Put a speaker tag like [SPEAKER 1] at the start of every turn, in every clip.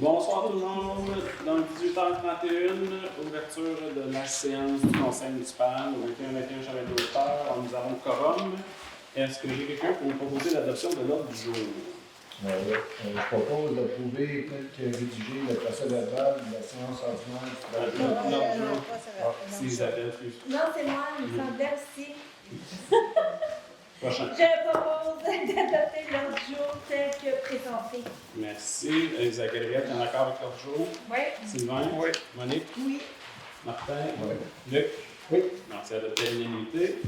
[SPEAKER 1] Bonsoir tout le monde. Donc 18h31, ouverture de la séance du Conseil municipal au 21 Chemin d'auteur. Nous avons quorum. Est-ce que j'ai quelqu'un pour nous proposer l'adoption de l'ordre du jour?
[SPEAKER 2] Je propose d'approuver tel que rédigé le procès verbal de la séance ordinaire.
[SPEAKER 1] L'ordre du jour. Si Isabelle,
[SPEAKER 3] Non, c'est moi, il me semblait aussi.
[SPEAKER 1] prochain.
[SPEAKER 3] Je propose d'adopter l'ordre du jour tel que présenté.
[SPEAKER 1] Merci. Isabelle, Gabriel, tu es d'accord avec l'ordre du jour?
[SPEAKER 3] Oui.
[SPEAKER 1] Sylvain?
[SPEAKER 2] Oui.
[SPEAKER 1] Monique?
[SPEAKER 3] Oui.
[SPEAKER 1] Martin?
[SPEAKER 2] Oui.
[SPEAKER 1] Luc?
[SPEAKER 2] Oui.
[SPEAKER 1] Donc c'est adopté à l'unanimité.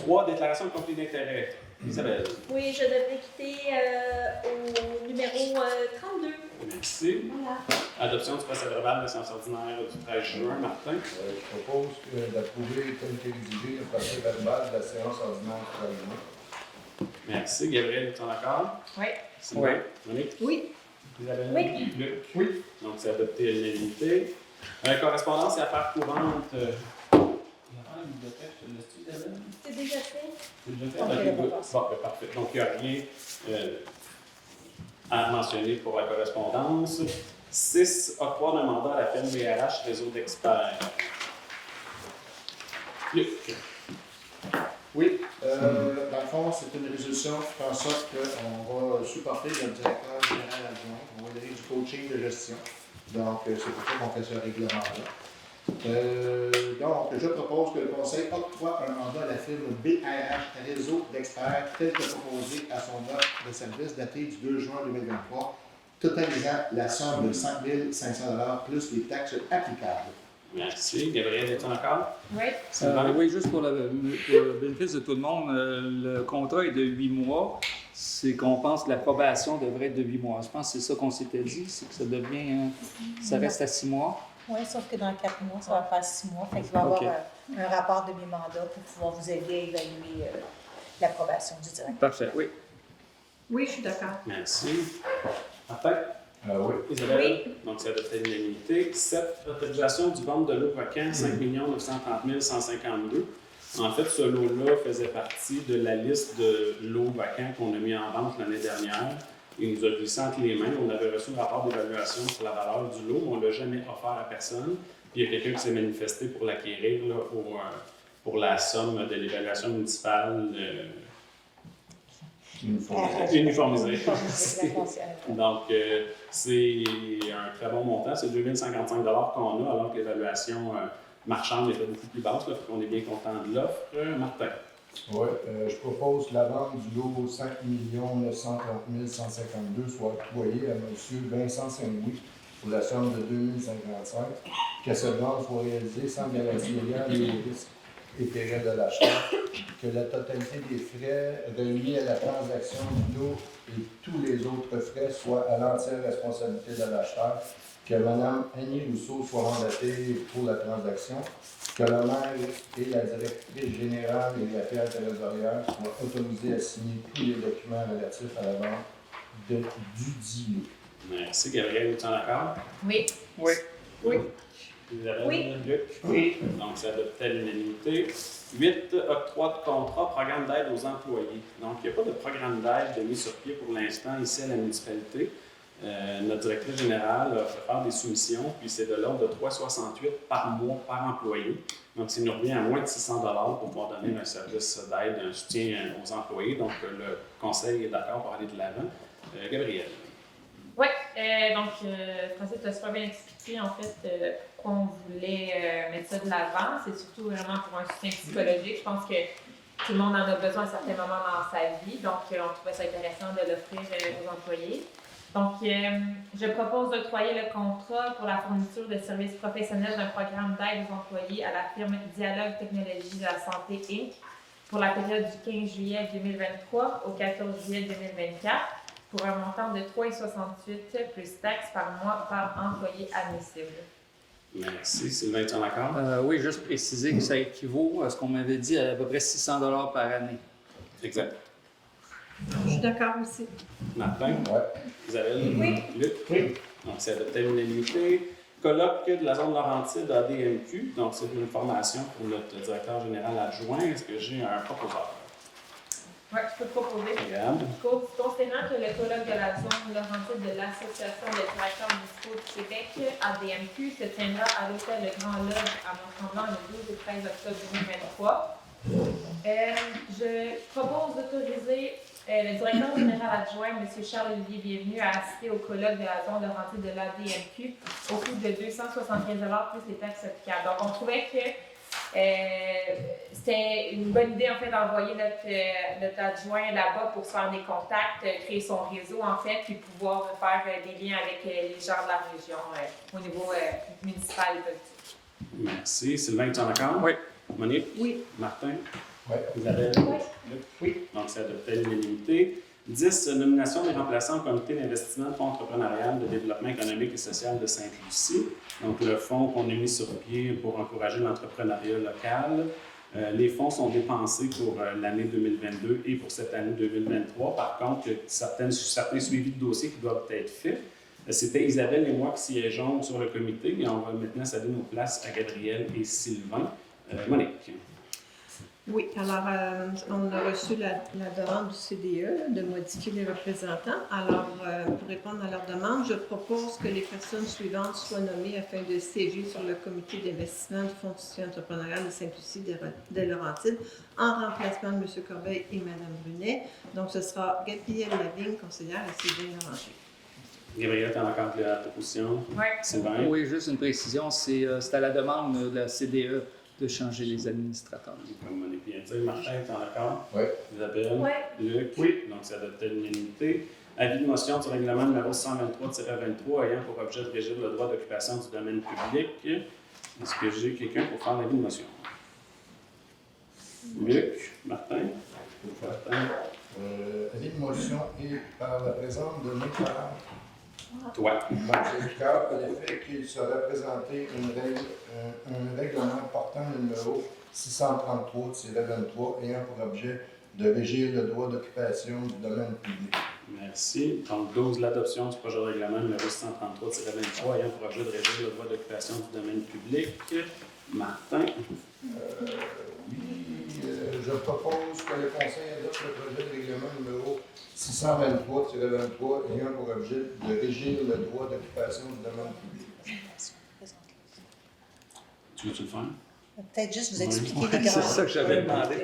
[SPEAKER 1] 3 déclarations de conflit d'intérêt. Isabelle?
[SPEAKER 3] Oui, je devrais quitter au numéro 32.
[SPEAKER 1] Merci.
[SPEAKER 3] Voilà.
[SPEAKER 1] Adoption du procès verbal de la séance ordinaire du 13 juin. Martin?
[SPEAKER 2] Je propose d'approuver tel que rédigé le procès verbal de la séance ordinaire du 13 juin.
[SPEAKER 1] Merci. Gabriel, tu es d'accord?
[SPEAKER 3] Oui.
[SPEAKER 1] Sylvain? Monique?
[SPEAKER 3] Oui.
[SPEAKER 1] Isabelle?
[SPEAKER 3] Oui.
[SPEAKER 1] Luc?
[SPEAKER 2] Oui.
[SPEAKER 1] Donc, c'est adopté à l'unanimité. Correspondance et affaires courantes. La bibliothèque, je te laisse-tu, Isabelle?
[SPEAKER 3] C'est déjà fait.
[SPEAKER 1] C'est déjà fait?
[SPEAKER 3] Ok,
[SPEAKER 1] Ok,
[SPEAKER 3] d'accord.
[SPEAKER 1] good. Bon, parfait. Donc, il n'y a rien à mentionner pour la correspondance. 6. Octroi d'un mandat à la firme BRH Réseau d'experts. Luc?
[SPEAKER 2] Oui. Dans le fond, c'est une résolution qui fait en sorte qu'on va supporter le directeur général adjoint. On va donner du coaching de gestion. Donc, c'est pour ça qu'on fait ce règlement-là. Donc, je propose que le Conseil octroie un mandat à la firme BRH Réseau d'experts tel que proposé à son offre de service datée du 2 juin 2023, totalisant la somme de 5 500 $ plus les taxes applicables.
[SPEAKER 1] Merci. Gabriel, es-tu encore?
[SPEAKER 3] Oui.
[SPEAKER 1] Sylvain?
[SPEAKER 4] Oui, juste pour le bénéfice de tout le monde, le contrat est de 8 mois. C'est qu'on pense que l'approbation devrait être de 8 mois. Je pense que c'est ça qu'on s'était dit, c'est que ça devient, ça reste à 6 mois.
[SPEAKER 5] Oui, sauf que dans 4 mois, ça va faire 6 mois. Fait qu'il va y avoir
[SPEAKER 4] OK.
[SPEAKER 5] un rapport de mi-mandat pour pouvoir vous aider à évaluer l'approbation du directeur.
[SPEAKER 4] Parfait, oui.
[SPEAKER 3] Oui, je suis d'accord.
[SPEAKER 1] Merci. Martin?
[SPEAKER 2] Oui.
[SPEAKER 1] Isabelle?
[SPEAKER 3] Oui.
[SPEAKER 1] Donc, c'est adopté à l'unanimité. 7. Autorisation du vente de lot vacant, 5 930 152. En fait, ce lot-là faisait partie de la liste de lots vacants qu'on a mis en vente l'année dernière. Il nous a glissé entre les mains. On avait reçu le rapport d'évaluation sur la valeur du lot, mais on ne l'a jamais offert à personne. Puis il y a quelqu'un qui s'est manifesté pour l'acquérir là, pour la somme de l'évaluation municipale uniformisée. Donc, c'est un très bon montant. C'est 2055 $ qu'on a, alors que l'évaluation marchande était beaucoup plus basse. Là, on est bien content de l'offre. Martin?
[SPEAKER 2] Oui, je propose la vente du lot 5 930 152 soit octroyée à M. Vincent Saint-Louis pour la somme de 2055, que cette vente soit réalisée sans garantie légale et au risque et péril de l'acheteur, que la totalité des frais reliés à la transaction du lot et tous les autres frais soient à l'entière responsabilité de l'acheteur, que Mme Annie Rousseau soit mandatée pour la transaction, que le maire et la directrice générale et l'affaire trésorière soient autorisés à signer tous les documents relatifs à la vente du dit lot.
[SPEAKER 1] Merci. Gabriel, es-tu en accord?
[SPEAKER 3] Oui.
[SPEAKER 4] Oui.
[SPEAKER 3] Oui.
[SPEAKER 1] Isabelle?
[SPEAKER 3] Oui.
[SPEAKER 1] Luc?
[SPEAKER 4] Oui.
[SPEAKER 1] Donc, c'est adopté à l'unanimité. 8. Octroi de contrat, programme d'aide aux employés. Donc, il n'y a pas de programme d'aide de mis sur pied pour l'instant ici à la municipalité. Notre directrice générale a fait faire des soumissions, puis c'est de l'ordre de 3,68 par mois par employé. Donc, ça nous revient à moins de 600 $ pour pouvoir donner un service d'aide, un soutien aux employés. Donc, le conseil est d'accord pour aller de l'avant. Gabriel.
[SPEAKER 6] Oui, donc Francis t'a super bien expliqué en fait pourquoi on voulait mettre ça de l'avant. C'est surtout vraiment pour un soutien psychologique. Je pense que tout le monde en a besoin à certains moments dans sa vie. Donc, on trouvait ça intéressant de l'offrir aux employés. Donc, je propose d'octroyer le contrat pour la fourniture de services professionnels d'un programme d'aide aux employés à la firme Dialogue Technologies de la Santé Inc. pour la période du 15 juillet 2023 au 14 juillet 2024 pour un montant de 3,68 plus taxes par mois par employé admissible.
[SPEAKER 1] Merci. Sylvain, es-tu en accord?
[SPEAKER 4] Oui, juste préciser que ça équivaut à ce qu'on m'avait dit à peu près 600 $ par année.
[SPEAKER 1] Exact.
[SPEAKER 3] Je suis d'accord aussi.
[SPEAKER 1] Martin?
[SPEAKER 2] Ouais.
[SPEAKER 1] Isabelle?
[SPEAKER 3] Oui.
[SPEAKER 1] Luc?
[SPEAKER 2] Oui.
[SPEAKER 1] Donc, c'est adopté à l'unanimité. Colloque de la zone Laurentide ADMQ. Donc, c'est une formation pour notre directeur général adjoint. Est-ce que j'ai un proposeur?
[SPEAKER 6] Oui, je peux proposer.
[SPEAKER 1] Regarde.
[SPEAKER 6] Considérant que le colloque de la zone Laurentide de l'Association des directeurs municipaux du Québec, ADMQ, se tiendra à l'hôtel Le Grand Lodge à Mont-Tremblant le 12 et 13 octobre 2023. Je propose d'autoriser le directeur général adjoint, M. Charles-Olivier Bienvenu, à assister au colloque de la zone Laurentide de l'ADMQ au coût de 275 $ plus les taxes applicables. Donc, on trouvait que c'était une bonne idée, en fait, d'envoyer notre adjoint là-bas pour se faire des contacts, créer son réseau, en fait, puis pouvoir faire des liens avec les gens de la région au niveau municipal et politique.
[SPEAKER 1] Merci. Sylvain, tu es en accord?
[SPEAKER 4] Oui.
[SPEAKER 1] Monique?
[SPEAKER 3] Oui.
[SPEAKER 1] Martin?
[SPEAKER 2] Oui.
[SPEAKER 1] Isabelle?
[SPEAKER 3] Oui.
[SPEAKER 1] Luc?
[SPEAKER 4] Oui.
[SPEAKER 1] Donc, c'est adopté à l'unanimité. 10. Nomination des remplaçants au comité d'investissement Fonds entrepreneurial de développement économique et social de Sainte-Lucie. Donc, le fonds qu'on a mis sur pied pour encourager l'entrepreneuriat local. Les fonds sont dépensés pour l'année 2022 et pour cette année 2023. Par contre, il y a certains suivis de dossiers qui doivent être faits. C'était Isabelle et moi qui siégeons sur le comité et on va maintenant céder nos places à Gabriel et Sylvain. Monique.
[SPEAKER 7] Oui, alors on a reçu la demande du CDE de modifier les représentants. Alors, pour répondre à leur demande, je propose que les personnes suivantes soient nommées afin de siéger sur le comité d'investissement du Fonds de soutien entrepreneurial de Sainte-Lucie des Laurentides en remplacement de M. Corbeil et Mme Brunet. Donc, ce sera Gabrielle Lavigne, conseillère à Sylvain Laurentides.
[SPEAKER 1] Gabriel, tu es encore de la proposition?
[SPEAKER 6] Oui.
[SPEAKER 1] Sylvain?
[SPEAKER 4] Oui, juste une précision, c'est à la demande de la CDE de changer les administrateurs.
[SPEAKER 1] Comme Monique vient de dire. Martin, tu es en accord?
[SPEAKER 2] Oui.
[SPEAKER 1] Isabelle?
[SPEAKER 3] Oui.
[SPEAKER 1] Luc? Oui. Donc, c'est adopté à l'unanimité. Avis de motion du règlement numéro 123-23 ayant pour objet de régir le droit d'occupation du domaine public. Est-ce que j'ai quelqu'un pour faire l'avis de motion? Luc? Martin? Martin?
[SPEAKER 2] Avis de motion est par la présence de Nicolas.
[SPEAKER 1] Toi.
[SPEAKER 2] Modificateur à l'effet qu'il sera présenté un règlement portant le numéro 633-23 ayant pour objet de régir le droit d'occupation du domaine public.
[SPEAKER 1] Merci. Donc, 12, l'adoption du projet de règlement numéro 633-23 ayant pour objet de régir le droit d'occupation du domaine public. Martin?
[SPEAKER 2] Je propose que le Conseil adopte le projet de règlement numéro 623-23 ayant pour objet de régir le droit d'occupation du domaine public.
[SPEAKER 1] Tu veux-tu le faire?
[SPEAKER 5] Peut-être juste vous
[SPEAKER 1] Oui.
[SPEAKER 5] expliquer
[SPEAKER 1] Ouais,
[SPEAKER 5] les
[SPEAKER 4] C'est
[SPEAKER 5] grandes
[SPEAKER 4] ça que j'avais demandé.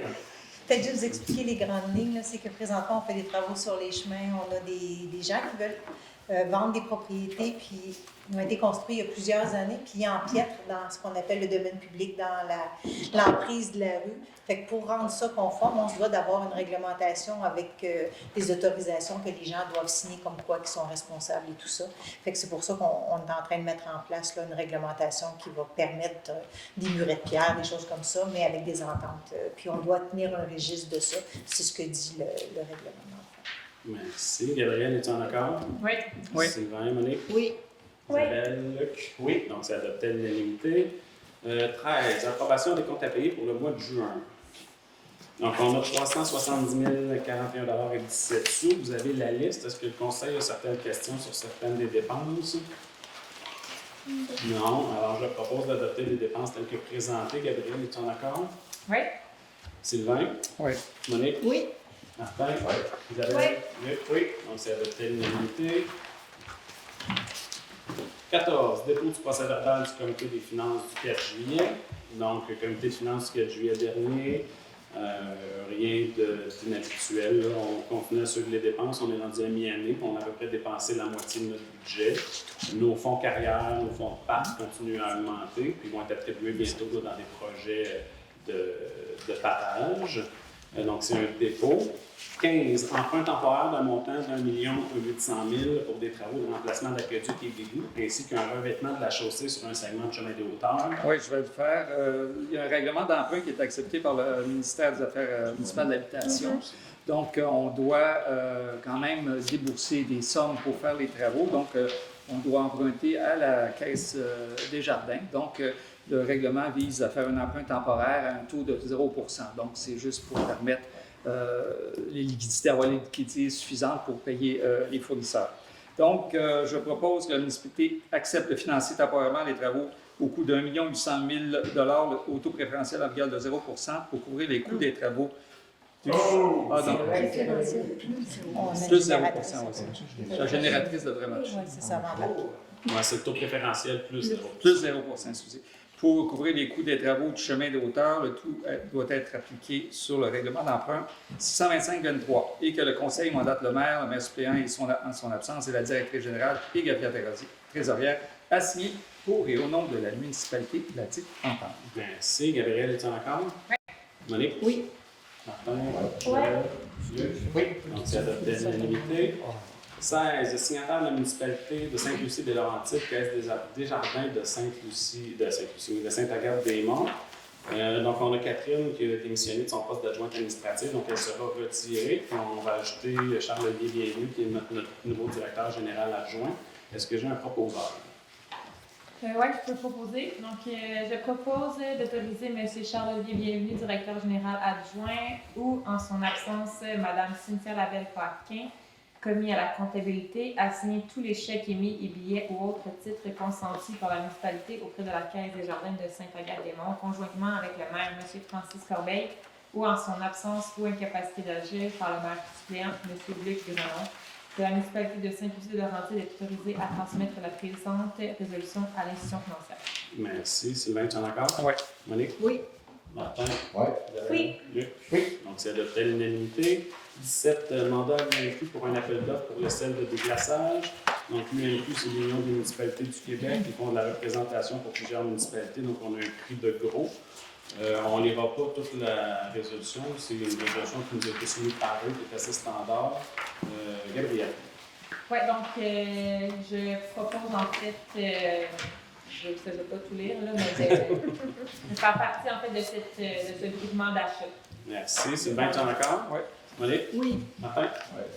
[SPEAKER 5] Peut-être juste vous expliquer les grandes lignes. C'est que présentement, on fait des travaux sur les chemins. On a des gens qui veulent vendre des propriétés, puis ils ont été construits il y a plusieurs années, puis ils empiètrent dans ce qu'on appelle le domaine public, dans l'emprise de la rue. Fait que pour rendre ça conforme, on se doit d'avoir une réglementation avec des autorisations que les gens doivent signer comme quoi ils sont responsables et tout ça. Fait que c'est pour ça qu'on est en train de mettre en place là, une réglementation qui va permettre des murets de pierre, des choses comme ça, mais avec des ententes. Puis on doit tenir un registre de ça. C'est ce que dit le règlement.
[SPEAKER 1] Merci. Gabriel, es-tu en accord?
[SPEAKER 6] Oui.
[SPEAKER 4] Oui.
[SPEAKER 1] Sylvain, Monique?
[SPEAKER 7] Oui.
[SPEAKER 1] Isabelle, Luc? Oui. Donc, c'est adopté à l'unanimité. 13. Approbation des comptes à payer pour le mois de juin. Donc, on a 370 041,17 $. Vous avez la liste. Est-ce que le Conseil a certaines questions sur certaines des dépenses? Non. Alors, je propose d'adopter les dépenses telles que présentées. Gabriel, es-tu en accord?
[SPEAKER 6] Oui.
[SPEAKER 1] Sylvain?
[SPEAKER 4] Oui.
[SPEAKER 1] Monique?
[SPEAKER 7] Oui.
[SPEAKER 1] Martin? Oui. Isabelle? Luc? Oui. Donc, c'est adopté à l'unanimité. 14. Dépôt du procès-verbal du comité des finances du 4 juillet. Donc, le comité des finances du 4 juillet dernier, rien d'inhabituel. Là. On continue à suivre les dépenses. On est rendu à mi-année. On a à peu près dépensé la moitié de notre budget. Nos fonds carrières, nos fonds de parts continuent à augmenter. Puis ils vont être attribués bientôt là, dans des projets de partage. Donc, c'est un dépôt. 15. Emprunt temporaire d'un montant d'1 800 000 pour des travaux de remplacement d'aqueduc et d'égouts, ainsi qu'un revêtement de la chaussée sur un segment de chemin de hauteur.
[SPEAKER 4] Oui, je vais le faire. Il y a un règlement d'emprunt qui est accepté par le ministère des Affaires municipales de l'Habitation. Donc, on doit quand même débourser des sommes pour faire les travaux. Donc, on doit emprunter à la Caisse des Jardins. Donc, le règlement vise à faire un emprunt temporaire à un taux de 0 %. Donc, c'est juste pour permettre les liquidités, avoir les liquidités suffisantes pour payer les fournisseurs. Donc, je propose que la municipalité accepte de financer temporairement les travaux au coût d'1 800 000 $ au taux préférentiel en vigueur de 0 % pour couvrir les coûts des travaux
[SPEAKER 2] Oh!
[SPEAKER 4] Ah non,
[SPEAKER 5] On a
[SPEAKER 4] plus
[SPEAKER 5] une
[SPEAKER 4] 0%
[SPEAKER 5] génératrice.
[SPEAKER 4] aussi. La génératrice devrait marcher.
[SPEAKER 5] Oui, c'est ça, Amanda.
[SPEAKER 1] Ouais, c'est le taux préférentiel plus 0.
[SPEAKER 4] Plus 0%, excusez. Pour couvrir les coûts des travaux du chemin de hauteur, le tout doit être appliqué sur le règlement d'emprunt 625-23 et que le Conseil mandate le maire suppléant et en son absence et la directrice générale et Gabrielle trésorière à signer pour et au nom de la municipalité la dite entente.
[SPEAKER 1] Merci. Gabrielle, es-tu encore? Oui. Monique?
[SPEAKER 7] Oui.
[SPEAKER 1] Martin?
[SPEAKER 3] Ouais.
[SPEAKER 2] Oui.
[SPEAKER 1] Donc, c'est adopté à l'unanimité. 16. Signataire de la municipalité de Sainte-Lucie-des-Laurentides, Caisse des Jardins de Sainte-Lucie, de Sainte-Agathe-des-Monts. Donc, on a Catherine qui a démissionné de son poste d'adjointe administrative, donc elle sera retirée. Puis on va ajouter Charles-Olivier Bienvenu, qui est notre nouveau directeur général adjoint. Est-ce que j'ai un proposeur?
[SPEAKER 6] Oui, je peux proposer. Donc, je propose d'autoriser M. Charles-Olivier Bienvenu, directeur général adjoint, ou, en son absence, Mme Cynthia Labelle-Paquin, commis à la comptabilité, à signer tous les chèques émis et billets ou autres titres consentis par la municipalité auprès de la Caisse des Jardins de Sainte-Agathe-des-Monts, conjointement avec le maire, M. Francis Corbeil, ou, en son absence ou incapacité d'agir, par le maire suppléant, M. Luc Grenon. De la municipalité de Sainte-Lucie-de-Laurentides est autorisée à transmettre la présente résolution à l'institution financière.
[SPEAKER 1] Merci. Sylvain, tu en as encore?
[SPEAKER 4] Oui.
[SPEAKER 1] Monique?
[SPEAKER 7] Oui.
[SPEAKER 1] Martin?
[SPEAKER 2] Ouais.
[SPEAKER 3] Oui.
[SPEAKER 1] Luc?
[SPEAKER 2] Oui.
[SPEAKER 1] Donc, c'est adopté à l'unanimité. 17 mandats inclus pour un appel d'offres pour le sel de déglaçage. Donc, l'UMQ, c'est l'Union des municipalités du Québec. Ils font de la représentation pour plusieurs municipalités. Donc, on a un prix de gros. On ne lira pas toute la résolution. C'est une résolution qui nous a été soumise par eux, qui est assez standard. Gabrielle.
[SPEAKER 6] Oui, donc je propose en fait, je ne vais pas tout lire, là, mais de faire partie en fait de ce groupement d'achat.
[SPEAKER 1] Merci. Sylvain, tu en as encore?
[SPEAKER 4] Oui.
[SPEAKER 1] Monique?
[SPEAKER 7] Oui.
[SPEAKER 1] Martin?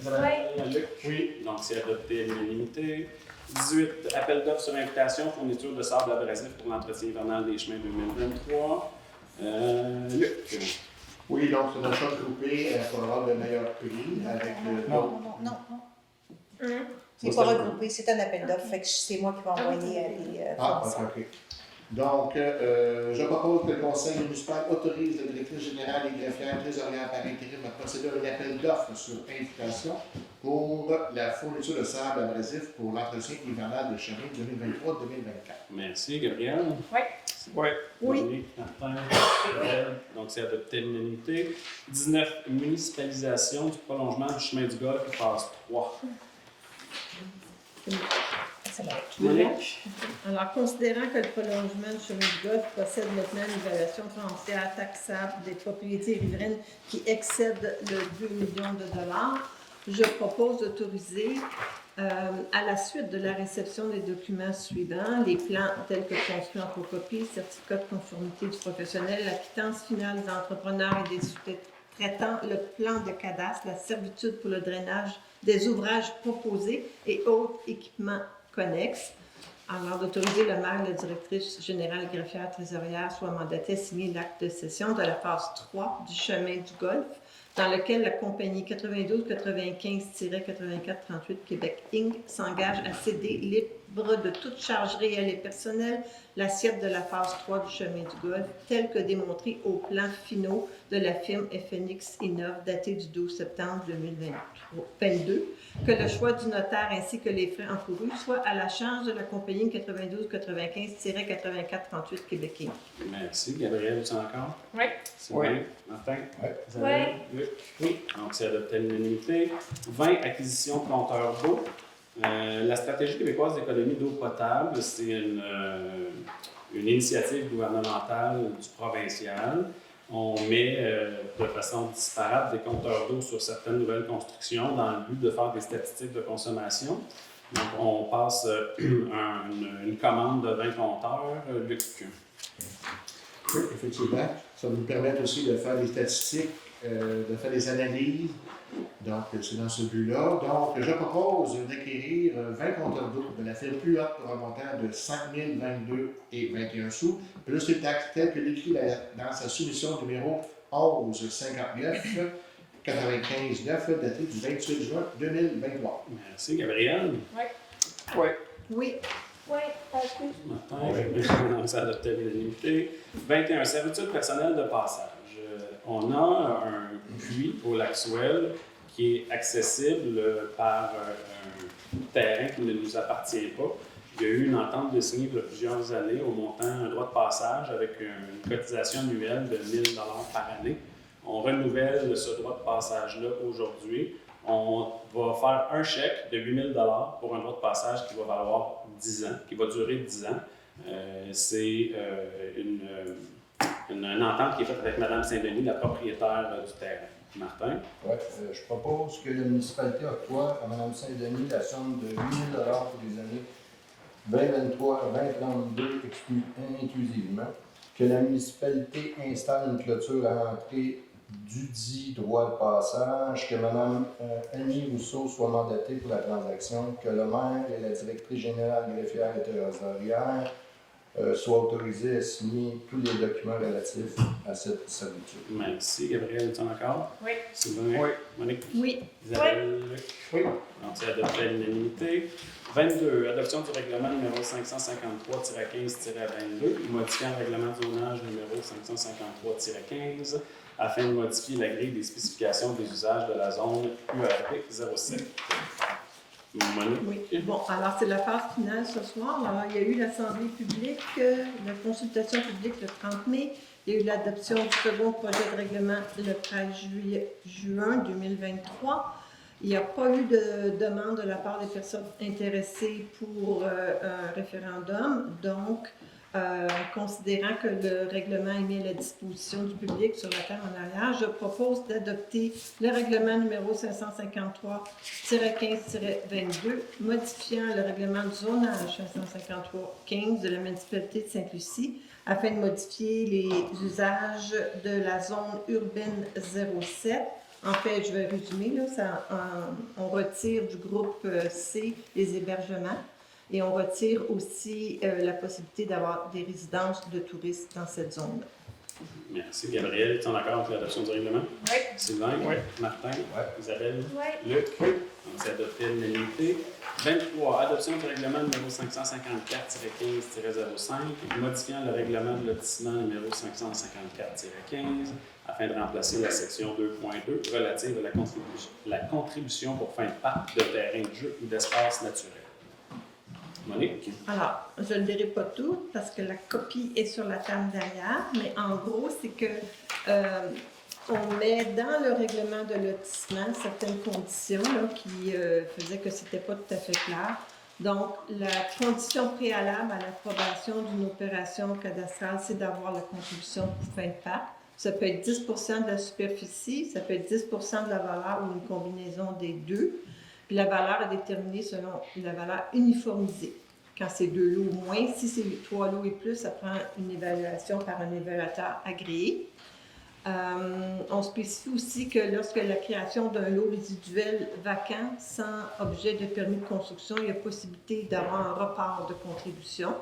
[SPEAKER 3] Ouais.
[SPEAKER 1] Luc? Oui. Donc, c'est adopté à l'unanimité. 18. Appel d'offres sur invitation, fourniture de sable abrasif pour l'entretien hivernal des chemins 2023. Luc?
[SPEAKER 2] Oui, donc c'est un achat groupé pour avoir le meilleur prix avec le
[SPEAKER 5] Non. C'est pas regroupé, c'est un appel d'offres, fait que c'est moi qui vais envoyer à des fournisseurs.
[SPEAKER 2] OK. Donc, je propose que le conseil municipal autorise la directrice générale et greffière trésorière par intérim à procéder à un appel d'offres sur invitation pour la fourniture de sable abrasif pour l'entretien hivernal de chemin 2023-2024.
[SPEAKER 1] Merci. Gabrielle?
[SPEAKER 6] Oui.
[SPEAKER 4] Oui.
[SPEAKER 7] Oui.
[SPEAKER 1] Monique, Martin? Donc, c'est adopté à l'unanimité. 19. Municipalisation du prolongement du chemin du Golfe, phase 3.
[SPEAKER 5] C'est bon.
[SPEAKER 1] Monique?
[SPEAKER 7] Alors, considérant que le prolongement du chemin du Golfe possède maintenant une évaluation foncière taxable des propriétés riveraines qui excède le 2 millions de dollars, je propose d'autoriser, à la suite de la réception des documents suivants, les plans tels que construits en photocopie, certificat de conformité du professionnel, la quittance finale des entrepreneurs et des sous-traitants, le plan de cadastre, la servitude pour le drainage des ouvrages proposés et autres équipements connexes. Alors, d'autoriser le maire, la directrice générale greffière trésorière soit mandatée à signer l'acte de cession de la phase 3 du chemin du Golfe, dans lequel la compagnie 92-95-8438 Québec Inc. s'engage à céder libre de toute charge réelle et personnelle l'assiette de la phase 3 du chemin du Golfe, telle que démontrée aux plans finaux de la firme FNX Innov daté du 12 septembre 2022, que le choix du notaire ainsi que les frais encourus soient à la charge de la compagnie 92-95-8438 Québec Inc.
[SPEAKER 1] Merci. Gabrielle, tu en as encore?
[SPEAKER 6] Oui.
[SPEAKER 1] Sylvain? Martin?
[SPEAKER 2] Ouais.
[SPEAKER 3] Ouais.
[SPEAKER 1] Luc? Oui. Donc, c'est adopté à l'unanimité. 20. Acquisition de compteurs d'eau. La stratégie québécoise d'économie d'eau potable, c'est une initiative gouvernementale du provincial. On met de façon disparate des compteurs d'eau sur certaines nouvelles constructions dans le but de faire des statistiques de consommation. Donc, on passe une commande de 20 compteurs. Luc?
[SPEAKER 2] Oui, effectivement. Ça va nous permettre aussi de faire des statistiques, de faire des analyses. Donc, c'est dans ce but-là. Donc, je propose d'acquérir 20 compteurs d'eau de la firme plus haute pour un montant de 5 022,21 $, plus les taxes telles que décrit dans sa soumission numéro 1159 95-9, datée du 28 juin 2023.
[SPEAKER 1] Merci. Gabrielle?
[SPEAKER 4] Oui.
[SPEAKER 7] Oui.
[SPEAKER 3] Ouais. Excuse.
[SPEAKER 1] Martin? Ça adopté à l'unanimité. 21. Servitude personnelle de passage. On a un puits au lac Souel qui est accessible par un terrain qui ne nous appartient pas. Il y a eu une entente de signée il y a plusieurs années au montant un droit de passage avec une cotisation annuelle de 1 000 $ par année. On renouvelle ce droit de passage-là aujourd'hui. On va faire un chèque de 8 000 $ pour un droit de passage qui va valoir 10 ans, qui va durer 10 ans. C'est une entente qui est faite avec Mme Saint-Denis, la propriétaire du terrain. Martin?
[SPEAKER 2] Oui, je propose que la municipalité octroie à Mme Saint-Denis la somme de 8 000 $ pour les années 2023 à 2032 inclusivement, que la municipalité installe une clôture à l'entrée du dit droit de passage, que Mme Annie Rousseau soit mandatée pour la transaction, que le maire et la directrice générale greffière et trésorière soient autorisés à signer tous les documents relatifs à cette servitude.
[SPEAKER 1] Merci. Gabriel, es-tu en accord?
[SPEAKER 6] Oui.
[SPEAKER 1] Sylvain?
[SPEAKER 4] Oui.
[SPEAKER 1] Monique?
[SPEAKER 7] Oui.
[SPEAKER 1] Isabelle?
[SPEAKER 2] Oui.
[SPEAKER 1] Donc, c'est adopté à l'unanimité. 22. Adoption du règlement numéro 553-15-22, modifiant le règlement de zonage numéro 553-15 afin de modifier la grille des spécifications des usages de la zone URP 07. Monique?
[SPEAKER 7] Oui. Bon, alors c'est la phase finale ce soir. Alors, il y a eu l'assemblée publique, la consultation publique le 30 mai. Il y a eu l'adoption du second projet de règlement le 13 juin 2023. Il n'y a pas eu de demande de la part des personnes intéressées pour un référendum. Donc, considérant que le règlement est mis à la disposition du public sur la table en arrière, je propose d'adopter le règlement numéro 553-15-22, modifiant le règlement du zonage 553-15 de la municipalité de Sainte-Lucie afin de modifier les usages de la zone urbaine 07. En fait, je vais résumer, là, on retire du groupe C les hébergements. Et on retire aussi la possibilité d'avoir des résidences de touristes dans cette zone-là.
[SPEAKER 1] Merci. Gabriel, es-tu en accord avec l'adoption du règlement?
[SPEAKER 6] Oui.
[SPEAKER 1] Sylvain?
[SPEAKER 4] Oui.
[SPEAKER 1] Martin?
[SPEAKER 2] Oui.
[SPEAKER 1] Isabelle?
[SPEAKER 3] Oui.
[SPEAKER 1] Luc? Donc, c'est adopté à l'unanimité. 23. Adoption du règlement numéro 554-15-05, modifiant le règlement de lotissement numéro 554-15 afin de remplacer la section 2.2 relative à la contribution pour fin de parc de terrain de jeu ou d'espace naturel. Monique?
[SPEAKER 7] Alors, je ne le dirai pas tout parce que la copie est sur la table derrière, mais en gros, c'est que on met dans le règlement de lotissement certaines conditions là, qui faisaient que ce n'était pas tout à fait clair. Donc, la condition préalable à l'approbation d'une opération cadastrale, c'est d'avoir la contribution pour fin de parc. Ça peut être 10 de la superficie, ça peut être 10 de la valeur ou une combinaison des deux. Puis la valeur est déterminée selon la valeur uniformisée. Quand c'est 2 lots ou moins, si c'est 3 lots et plus, ça prend une évaluation par un évaluateur agréé. On spécifie aussi que lorsque la création d'un lot résiduel vacant sans objet de permis de construction, il y a possibilité d'avoir un report de contribution.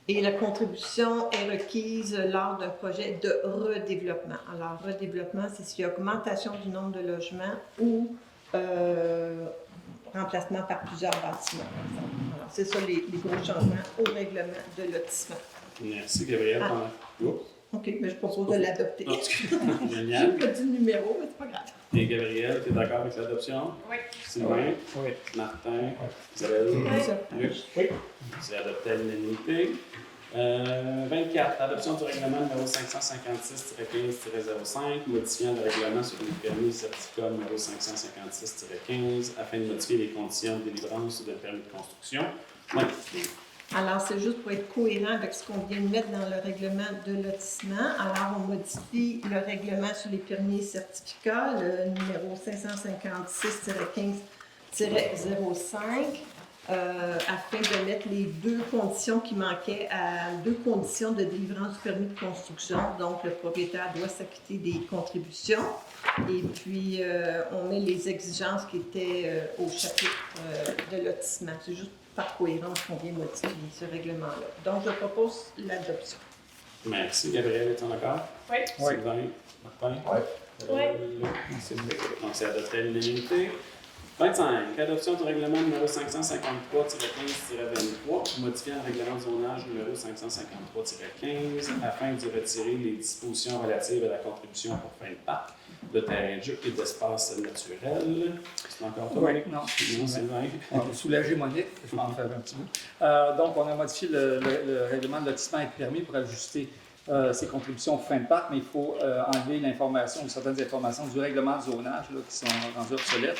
[SPEAKER 7] Et la contribution est requise lors d'un projet de redéveloppement. Alors, redéveloppement, c'est s'il y a augmentation du nombre de logements ou remplacement par plusieurs bâtiments. Alors, c'est ça les gros changements au règlement de lotissement.
[SPEAKER 1] Merci, Gabriel.
[SPEAKER 7] OK, mais je propose de l'adopter.
[SPEAKER 1] Génial.
[SPEAKER 7] J'ai pas dit le numéro, mais c'est pas grave.
[SPEAKER 1] Et Gabriel, tu es d'accord avec l'adoption?
[SPEAKER 6] Oui.
[SPEAKER 1] Sylvain?
[SPEAKER 4] Oui.
[SPEAKER 1] Martin? Isabelle? Luc?
[SPEAKER 2] Oui.
[SPEAKER 1] C'est adopté à l'unanimité. 24. Adoption du règlement numéro 556-15-05, modifiant le règlement sur les permis et certificats numéro 556-15 afin de modifier les conditions de délivrance de permis de construction. Oui.
[SPEAKER 7] Alors, c'est juste pour être cohérent avec ce qu'on vient de mettre dans le règlement de lotissement. Alors, on modifie le règlement sur les permis et certificats, le numéro 556-15-05, afin de mettre les deux conditions qui manquaient à deux conditions de délivrance du permis de construction. Donc, le propriétaire doit s'acquitter des contributions. Et puis, on met les exigences qui étaient au chapitre de lotissement. C'est juste par cohérence qu'on vient modifier ce règlement-là. Donc, je propose l'adoption.
[SPEAKER 1] Merci. Gabriel, es-tu d'accord?
[SPEAKER 6] Oui.
[SPEAKER 1] Sylvain? Martin?
[SPEAKER 2] Oui.
[SPEAKER 3] Oui.
[SPEAKER 1] Donc, c'est adopté à l'unanimité. 25. Adoption du règlement numéro 553-15-23, modifiant le règlement de zonage numéro 553-15 afin d'y retirer les dispositions relatives à la contribution pour fin de parc, de terrain de jeu et d'espace naturel. C'est encore toi,
[SPEAKER 4] Oui,
[SPEAKER 1] Monique?
[SPEAKER 4] non.
[SPEAKER 1] Non, c'est vrai.
[SPEAKER 4] On va soulager Monique, je vais en faire un petit bout. Donc, on a modifié le règlement de lotissement et de permis pour ajuster ces contributions pour fin de parc, mais il faut enlever l'information ou certaines informations du règlement de zonage là, qui sont rendues obsolètes.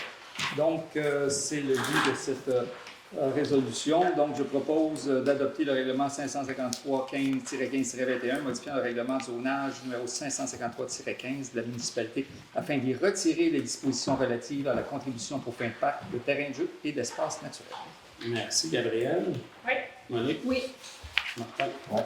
[SPEAKER 4] Donc, c'est le but de cette résolution. Donc, je propose d'adopter le règlement 553-15-15-21, modifiant le règlement de zonage numéro 553-15 de la municipalité afin d'y retirer les dispositions relatives à la contribution pour fin de parc, de terrain de jeu et d'espace naturel.
[SPEAKER 1] Merci, Gabriel.
[SPEAKER 6] Oui.
[SPEAKER 1] Monique?
[SPEAKER 7] Oui.
[SPEAKER 1] Martin?
[SPEAKER 2] Ouais.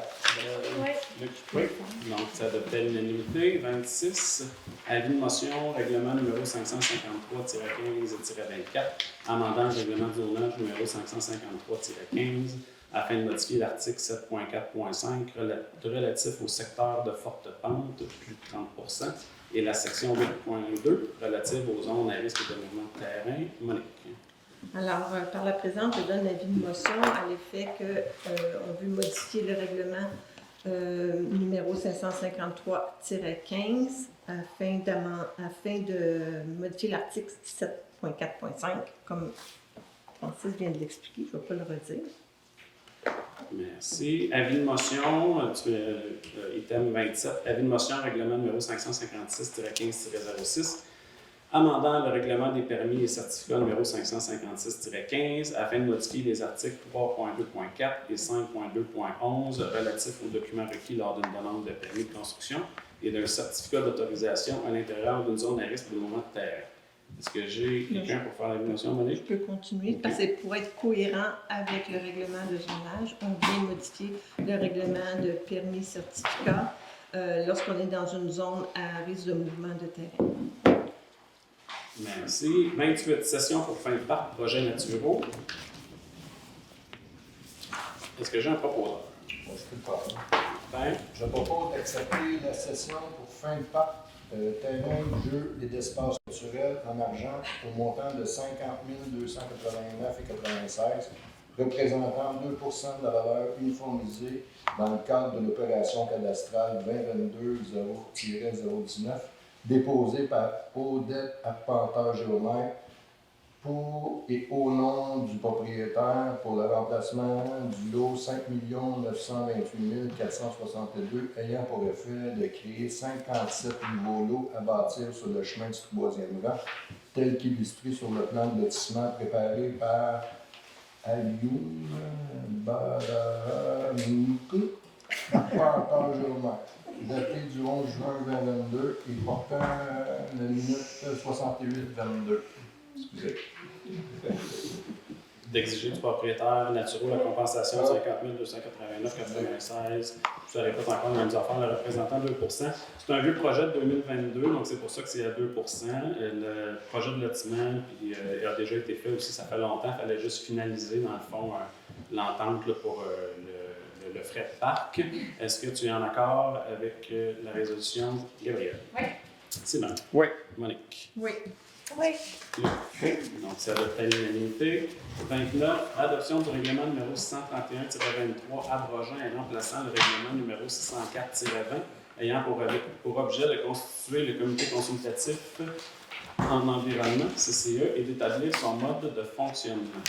[SPEAKER 1] Luc? Oui. Donc, ça adopté à l'unanimité. 26. Avis de motion, règlement numéro 553-15-24, amendant le règlement de zonage numéro 553-15 afin de modifier l'article 7.4.5 relatif au secteur de forte pente, plus de 30 et la section 8.2 relative aux zones à risque de mouvement de terrain. Monique?
[SPEAKER 7] Alors, par la présente, je donne l'avis de motion à l'effet qu'on veut modifier le règlement numéro 553-15 afin de modifier l'article 7.4.5, comme Francis vient de l'expliquer, je ne vais pas le redire.
[SPEAKER 1] Merci. Avis de motion, item 27, avis de motion, règlement numéro 556-15-06, amendant le règlement des permis et certificats numéro 556-15 afin de modifier les articles 3.2.4 et 5.2.11 relatifs aux documents requis lors d'une demande de permis de construction et d'un certificat d'autorisation à l'intérieur d'une zone à risque de mouvement de terrain. Est-ce que j'ai quelqu'un pour faire la motion,
[SPEAKER 7] Je
[SPEAKER 1] Monique?
[SPEAKER 7] peux continuer, parce que pour être cohérent avec le règlement de zonage, on vient modifier le règlement de permis certificat lorsqu'on est dans une zone à risque de mouvement de terrain.
[SPEAKER 1] Merci. 28. Session pour fin de parc, projets naturaux. Est-ce que j'ai un proposeur?
[SPEAKER 2] Moi, je peux le faire.
[SPEAKER 1] Ben,
[SPEAKER 2] Je propose d'accepter la session pour fin de parc, terrain de jeu et d'espace naturel en argent au montant de 50 289,96 représentant 2 de la valeur uniformisée dans le cadre de l'opération cadastrale 2022-0-019 déposée par Odette Arpenteur Géomètre pour et au nom du propriétaire pour le remplacement du lot 5 928 462 ayant pour effet de créer 57 nouveaux lots à bâtir sur le chemin du 3e rang, tel qu'illustré sur le plan de lotissement préparé par Alioune Baramoukou, Arpenteur Géomètre, daté du 11 juin 2022 et portant la minute 68-22. Excusez.
[SPEAKER 1] d'exiger du propriétaire naturel la compensation de 50 289,96. Je ne répète encore la même affaire, le représentant 2 C'est un vieux projet de 2022, donc c'est pour ça que c'est à 2 Le projet de lotissement a déjà été fait aussi, ça fait longtemps. Il fallait juste finaliser, dans le fond, l'entente là, pour le frais de parc. Est-ce que tu es en accord avec la résolution, Gabriel?
[SPEAKER 6] Oui.
[SPEAKER 1] Sylvain?
[SPEAKER 4] Oui.
[SPEAKER 1] Monique?
[SPEAKER 7] Oui.
[SPEAKER 3] Oui.
[SPEAKER 1] Donc, c'est adopté à l'unanimité. 29, adoption du règlement numéro 631-23 abrogeant et remplaçant le règlement numéro 604-20 ayant pour objet de constituer le comité consultatif en environnement, CCE, et d'établir son mode de fonctionnement.